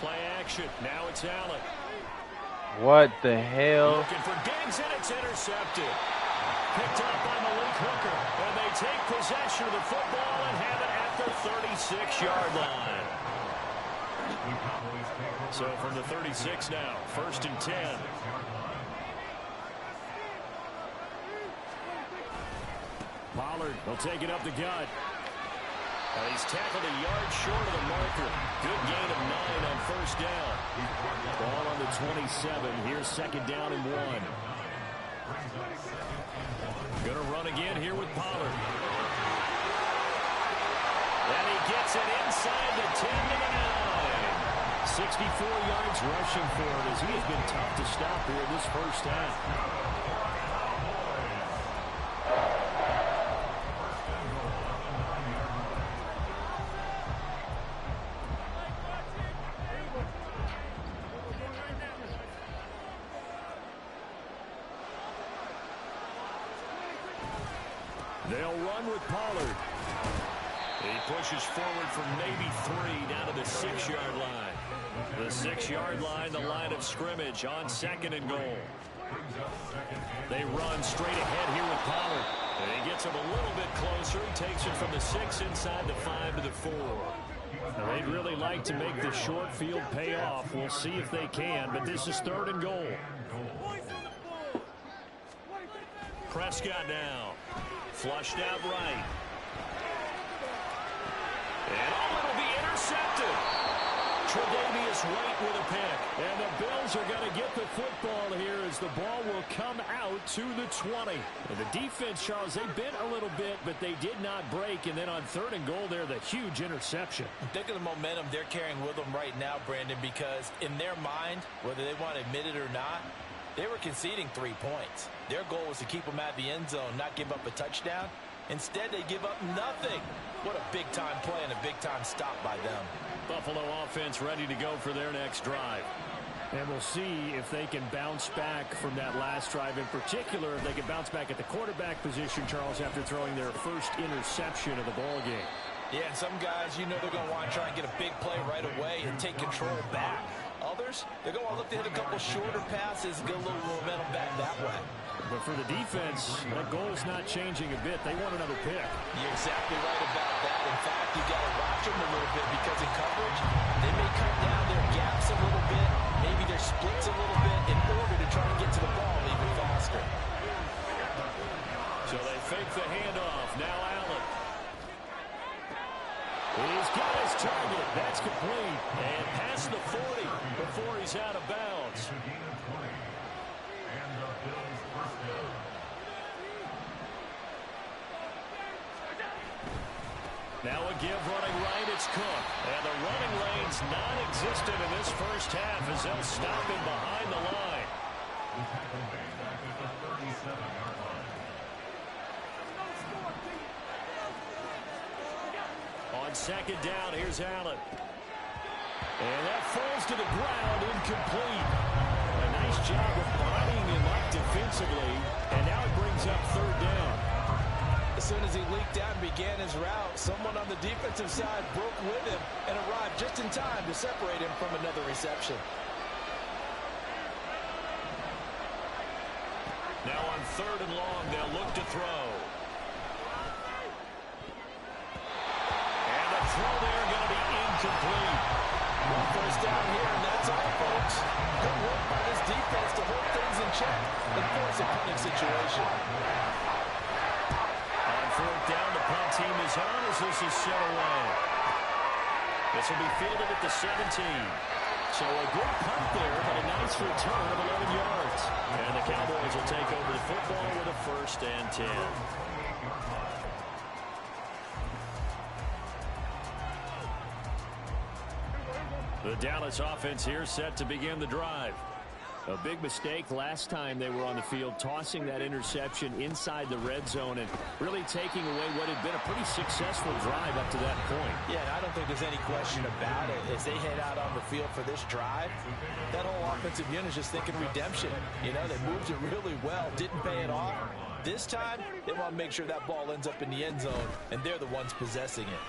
Play action. Now it's Allen. What the hell? Looking for Diggs, and it's intercepted. Picked up by Malik Hooker. And they take possession of the football and have it at the 36-yard line. So from the 36 now, 1st and 10. Pollard will take it up the gut. He's tackled a yard short of the marker. Good gain of 9 on 1st down. Ball on the 27. Here's 2nd down and 1. Going to run again here with Pollard. And he gets it inside the 10 to the 9. 64 yards rushing for him as he has been tough to stop here this first half. They'll run with Pollard. He pushes forward from maybe 3 down to the 6-yard line. The 6-yard line, the line of scrimmage on 2nd and goal. They run straight ahead here with Pollard. And he gets him a little bit closer. He takes it from the 6 inside the 5 to the 4. Now, they'd really like to make the short field pay off. We'll see if they can, but this is 3rd and goal. Prescott now. Flushed out right. And it'll be intercepted. Tre'Davious White with a pick. And the Bills are going to get the football here as the ball will come out to the 20. And the defense, Charles, they bent a little bit, but they did not break. And then on 3rd and goal there, the huge interception. Think of the momentum they're carrying with them right now, Brandon, because in their mind, whether they want to admit it or not, they were conceding 3 points. Their goal was to keep them at the end zone, not give up a touchdown. Instead, they give up nothing. What a big-time play and a big-time stop by them. Buffalo offense ready to go for their next drive. And we'll see if they can bounce back from that last drive. In particular, if they can bounce back at the quarterback position, Charles, after throwing their first interception of the ball game. Yeah, and some guys, you know they're going to want to try and get a big play right away and take control back. Others, they're going to look to hit a couple shorter passes and get a little momentum back that way. But for the defense, that goal's not changing a bit. They want another pick. You're exactly right about that. In fact, you got to watch them a little bit because in coverage, they may cut down their gaps a little bit, maybe their splits a little bit in order to try to get to the ball even faster. So they fake the handoff. Now Allen. He's got his target. That's complete. And past the 40 before he's out of bounds. Now a give running right, it's Cook. And the running lane's non-existent in this first half as they'll stop him behind the line. On second down, here's Allen. And that falls to the ground, incomplete. A nice job of bodying him up defensively. And now it brings up third down. As soon as he leaked out and began his route, someone on the defensive side broke with him and arrived just in time to separate him from another reception. Now on third and long, they'll look to throw. And the throw there going to be incomplete. One first down here, and that's all, folks. Good work by this defense to hold things in check and force a punting situation. On fourth down, the punt team is on as this is set away. This will be fielded at the 17. So a good punt there, but a nice return of 11 yards. And the Cowboys will take over the football with a 1st and 10. The Dallas offense here set to begin the drive. A big mistake last time they were on the field, tossing that interception inside the red zone and really taking away what had been a pretty successful drive up to that point. Yeah, and I don't think there's any question about it. As they head out on the field for this drive, that whole offensive unit is just thinking redemption. You know, they moved it really well, didn't pay it off. This time, they want to make sure that ball ends up in the end zone, and they're the ones possessing it.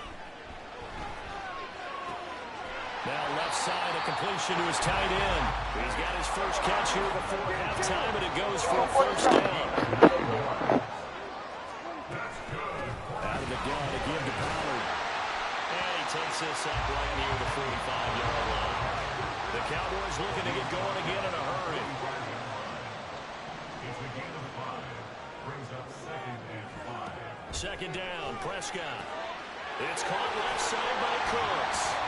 Now left side, a completion to his tight end. He's got his first catch here before halftime, and it goes for a 1st down. Out of the gun, a give to Pollard. And he takes this up right near the 45-yard line. The Cowboys looking to get going again in a hurry. It's a gain of 5. Brings up 2nd and 5. Second down, Prescott. It's caught left side by Cooks.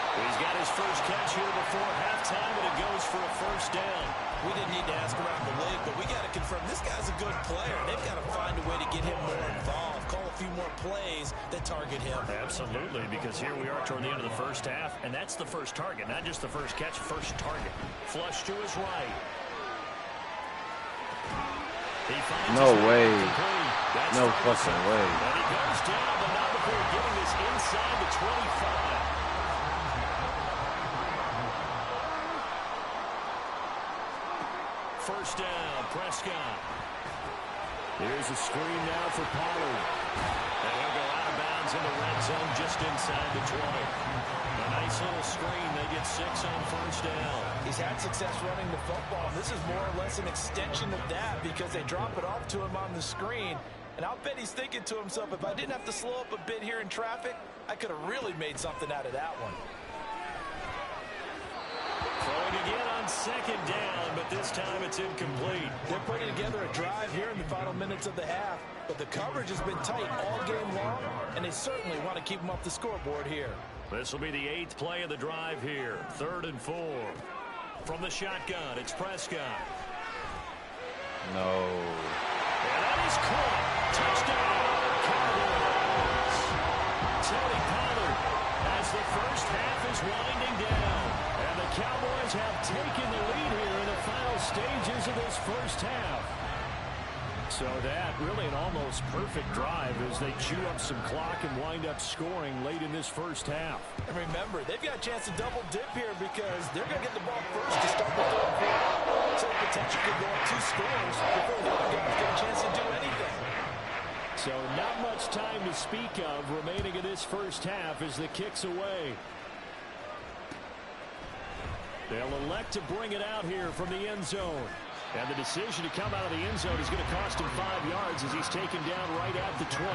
He's got his first catch here before halftime, and it goes for a 1st down. We didn't need to ask around the league, but we got to confirm this guy's a good player. They've got to find a way to get him more involved, call a few more plays that target him. Absolutely, because here we are toward the end of the first half, and that's the first target, not just the first catch, first target. Flush to his right. No way. No fucking way. And he goes down, but not before getting this inside the 25. First down, Prescott. Here's a screen now for Pollard. And he'll go out of bounds in the red zone just inside the 20. A nice little screen. They get 6 on 1st down. He's had success running the football. This is more or less an extension of that because they drop it off to him on the screen. And I'll bet he's thinking to himself, if I didn't have to slow up a bit here in traffic, I could have really made something out of that one. Throwing again on 2nd down, but this time it's incomplete. They're putting together a drive here in the final minutes of the half, but the coverage has been tight all game long, and they certainly want to keep them off the scoreboard here. This will be the 8th play of the drive here. 3rd and 4. From the shotgun, it's Prescott. No. And that is caught. Touchdown, Cowboys. Tony Pollard as the first half is winding down. And the Cowboys have taken the lead here in the final stages of this first half. So that really an almost perfect drive as they chew up some clock and wind up scoring late in this first half. And remember, they've got a chance to double dip here because they're going to get the ball first to start the 3rd quarter. So the potential could go up 2 scores before the other guys get a chance to do anything. So not much time to speak of remaining in this first half as the kick's away. They'll elect to bring it out here from the end zone. And the decision to come out of the end zone is going to cost him 5 yards as he's taken down right at the 20.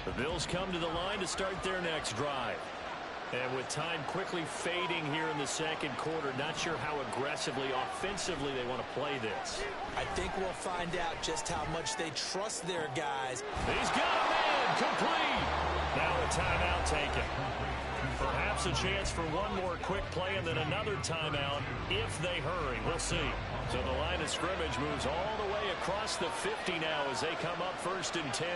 The Bills come to the line to start their next drive. And with time quickly fading here in the 2nd quarter, not sure how aggressively, offensively they want to play this. I think we'll find out just how much they trust their guys. He's got a man complete. Now a timeout taken. Perhaps a chance for one more quick play and then another timeout if they hurry. We'll see. So the line of scrimmage moves all the way across the 50 now as they come up 1st and 10.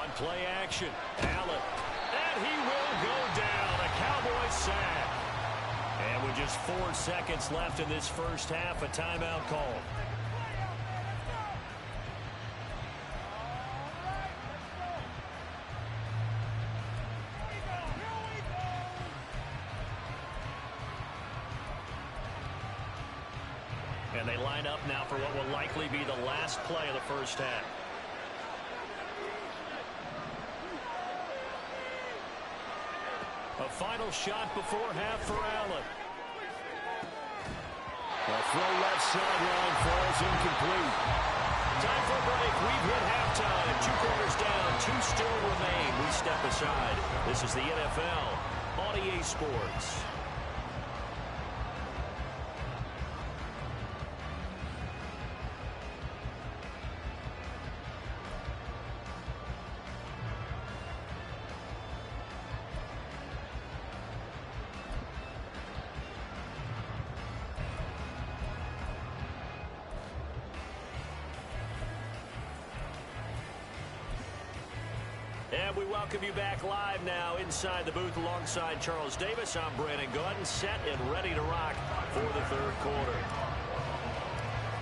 On play action, Allen. And he will go down. A Cowboys sack. And with just 4 seconds left in this first half, a timeout call. And they line up now for what will likely be the last play of the first half. A final shot before half for Allen. A throw left sideline falls incomplete. Time for a break. We've hit halftime. 2 quarters down. 2 still remain. We step aside. This is the NFL on EA Sports. And we welcome you back live now inside the booth alongside Charles Davis. I'm Brandon Gordon, set and ready to rock for the 3rd quarter.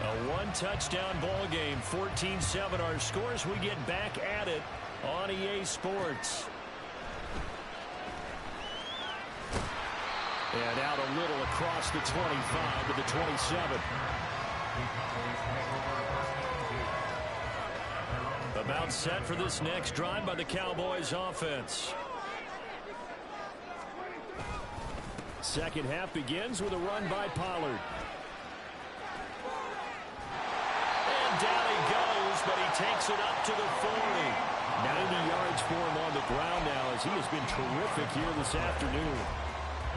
A 1-touchdown ball game, 14-7 our scores. We get back at it on EA Sports. And out a little across the 25 to the 27. About set for this next drive by the Cowboys offense. Second half begins with a run by Pollard. And down he goes, but he takes it up to the 40. 90 yards for him on the ground now as he has been terrific here this afternoon.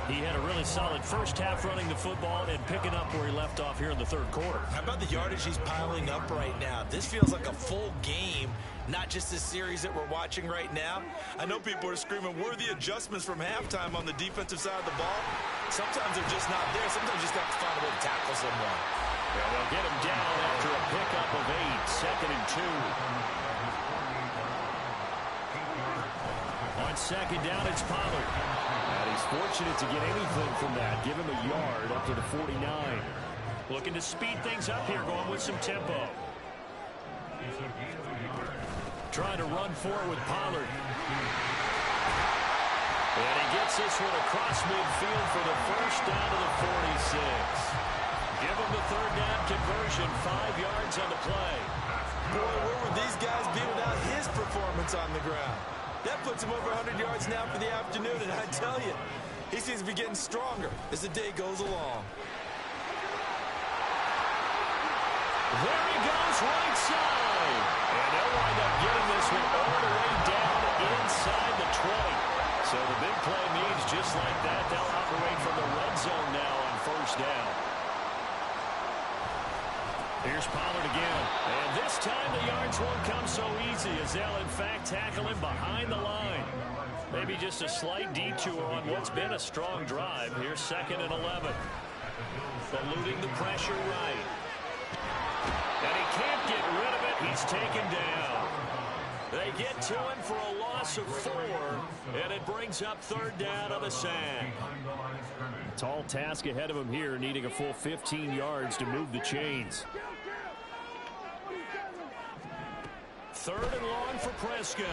He had a really solid first half running the football and picking up where he left off here in the 3rd quarter. How about the yardage he's piling up right now? This feels like a full game, not just this series that we're watching right now. I know people are screaming, where are the adjustments from halftime on the defensive side of the ball? Sometimes they're just not there. Sometimes you just have to find a way to tackle someone. Yeah, they'll get him down after a pickup of 8, 2nd and 2. On 2nd down, it's Pollard. And he's fortunate to get anything from that. Give him a yard up to the 49. Looking to speed things up here, going with some tempo. Trying to run forward with Pollard. And he gets this one across midfield for the first down to the 46. Give him the 3rd down conversion, 5 yards on the play. Boy, where would these guys be without his performance on the ground? That puts him over 100 yards now for the afternoon, and I tell you, he seems to be getting stronger as the day goes along. There he goes, right side. And they'll wind up getting this one all the way down inside the 20. So the big play means just like that, they'll operate from the red zone now on 1st down. Here's Pollard again. And this time the yards won't come so easy as they'll, in fact, tackle him behind the line. Maybe just a slight detour on what's been a strong drive. Here's 2nd and 11. Eluding the pressure right. And he can't get rid of it. He's taken down. They get to him for a loss of 4, and it brings up 3rd down on the sack. Tall task ahead of him here, needing a full 15 yards to move the chains. 3rd and long for Prescott.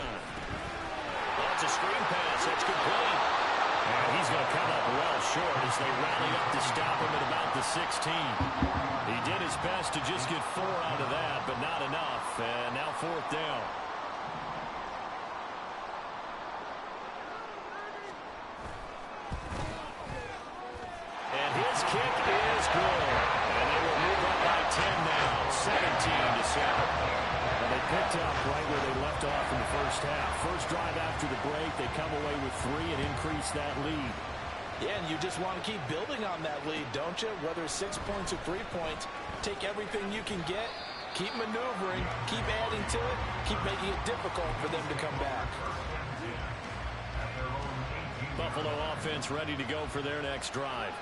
That's a screen pass. That's complete. And he's going to come up well short as they rally up to stop him at about the 16. He did his best to just get 4 out of that, but not enough. And now 4th down. And his kick is good. And they will move up by 10 now, 17-7. And they picked up right where they left off in the first half. First drive after the break, they come away with 3 and increase that lead. Yeah, and you just want to keep building on that lead, don't you? Whether it's 6 points or 3 points, take everything you can get, Keep maneuvering, keep adding to it, keep making it difficult for them to come back. Buffalo offense ready to go for their next drive.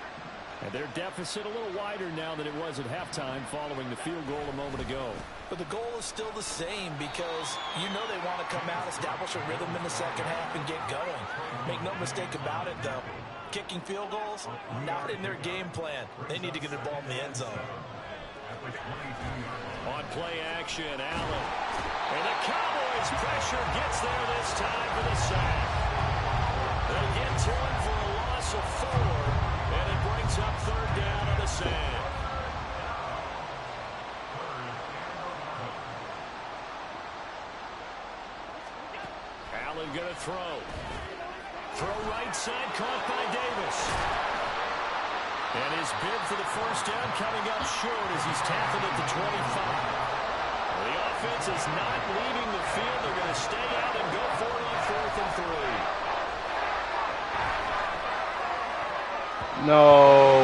And their deficit a little wider now than it was at halftime following the field goal a moment ago. But the goal is still the same because you know they want to come out, establish a rhythm in the second half, and get going. Make no mistake about it, though. Kicking field goals, not in their game plan. They need to get the ball in the end zone. On play action, Allen. And the Cowboys pressure gets there this time for the sack. They get to him for a loss of 4, and it brings up third down on the sack. Allen going to throw. Throw right side, caught by Davis. And his bid for the first down coming up short as he's tackled at the 25. The offense is not leaving the field. They're going to stay out and go for it on 4th and 3. No.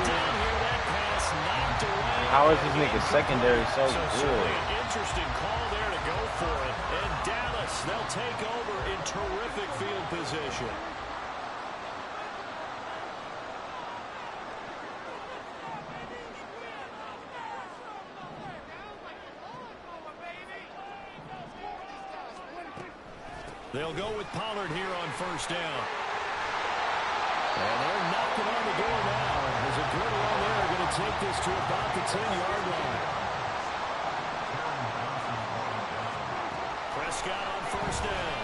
Down here, that pass knocked away. How is this nigga secondary so So good? certainly an interesting call there to go for it. And Dallas, they'll take over in terrific field position. They'll go with Pollard here on first down. And they're knocking on the door now. There's a good run there. Going to take this to about the 10-yard line. Prescott on first down.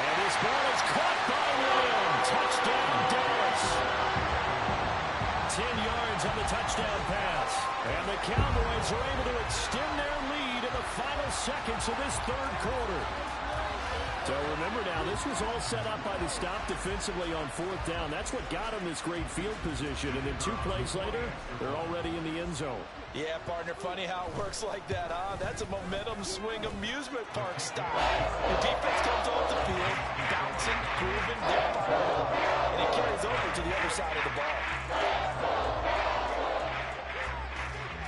And this ball is caught by Lamb. Touchdown, Dallas. 10 yards on the touchdown pass. And the Cowboys are able to extend their lead in the final seconds of this third quarter. So remember now, this was all set up by the stop defensively on 4th down. That's what got them this great field position. And then 2 plays later, they're already in the end zone. Yeah, partner, funny how it works like that, huh? That's a momentum swing amusement park style. The defense comes off the field, bouncing, grooving, they're fired up, and it carries over to the other side of the ball.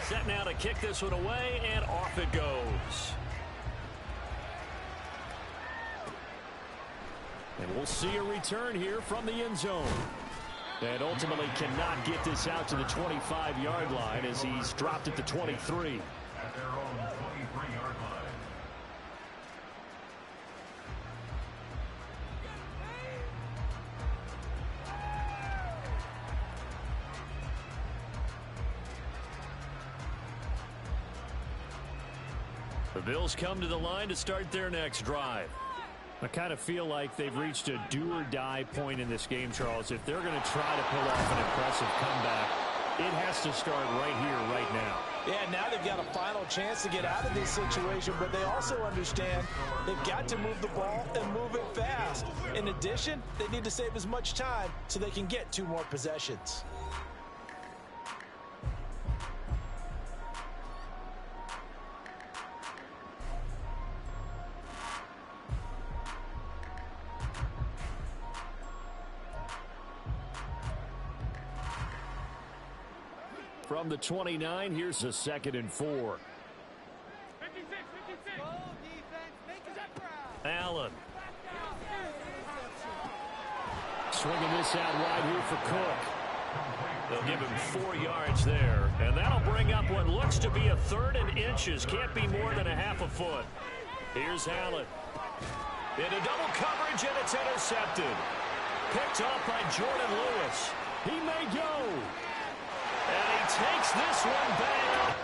Set now to kick this one away, and off it goes. And we'll see a return here from the end zone. And ultimately cannot get this out to the 25-yard line as he's dropped at the 23. At their own 23-yard line. The Bills come to the line to start their next drive. I kind of feel like they've reached a do-or-die point in this game, Charles. If they're going to try to pull off an impressive comeback, it has to start right here, right now. Yeah, now they've got a final chance to get out of this situation, but they also understand they've got to move the ball and move it fast. In addition, they need to save as much time so they can get 2 more possessions. From the 29, here's a 2nd and 4. Allen. Swinging this out wide here for Cook. They'll give him 4 yards there. And that'll bring up what looks to be a 3rd and inches. Can't be more than a half a foot. Here's Allen. Into double coverage, and it's intercepted. Picked off by Jordan Lewis. He may go. And he takes this one back.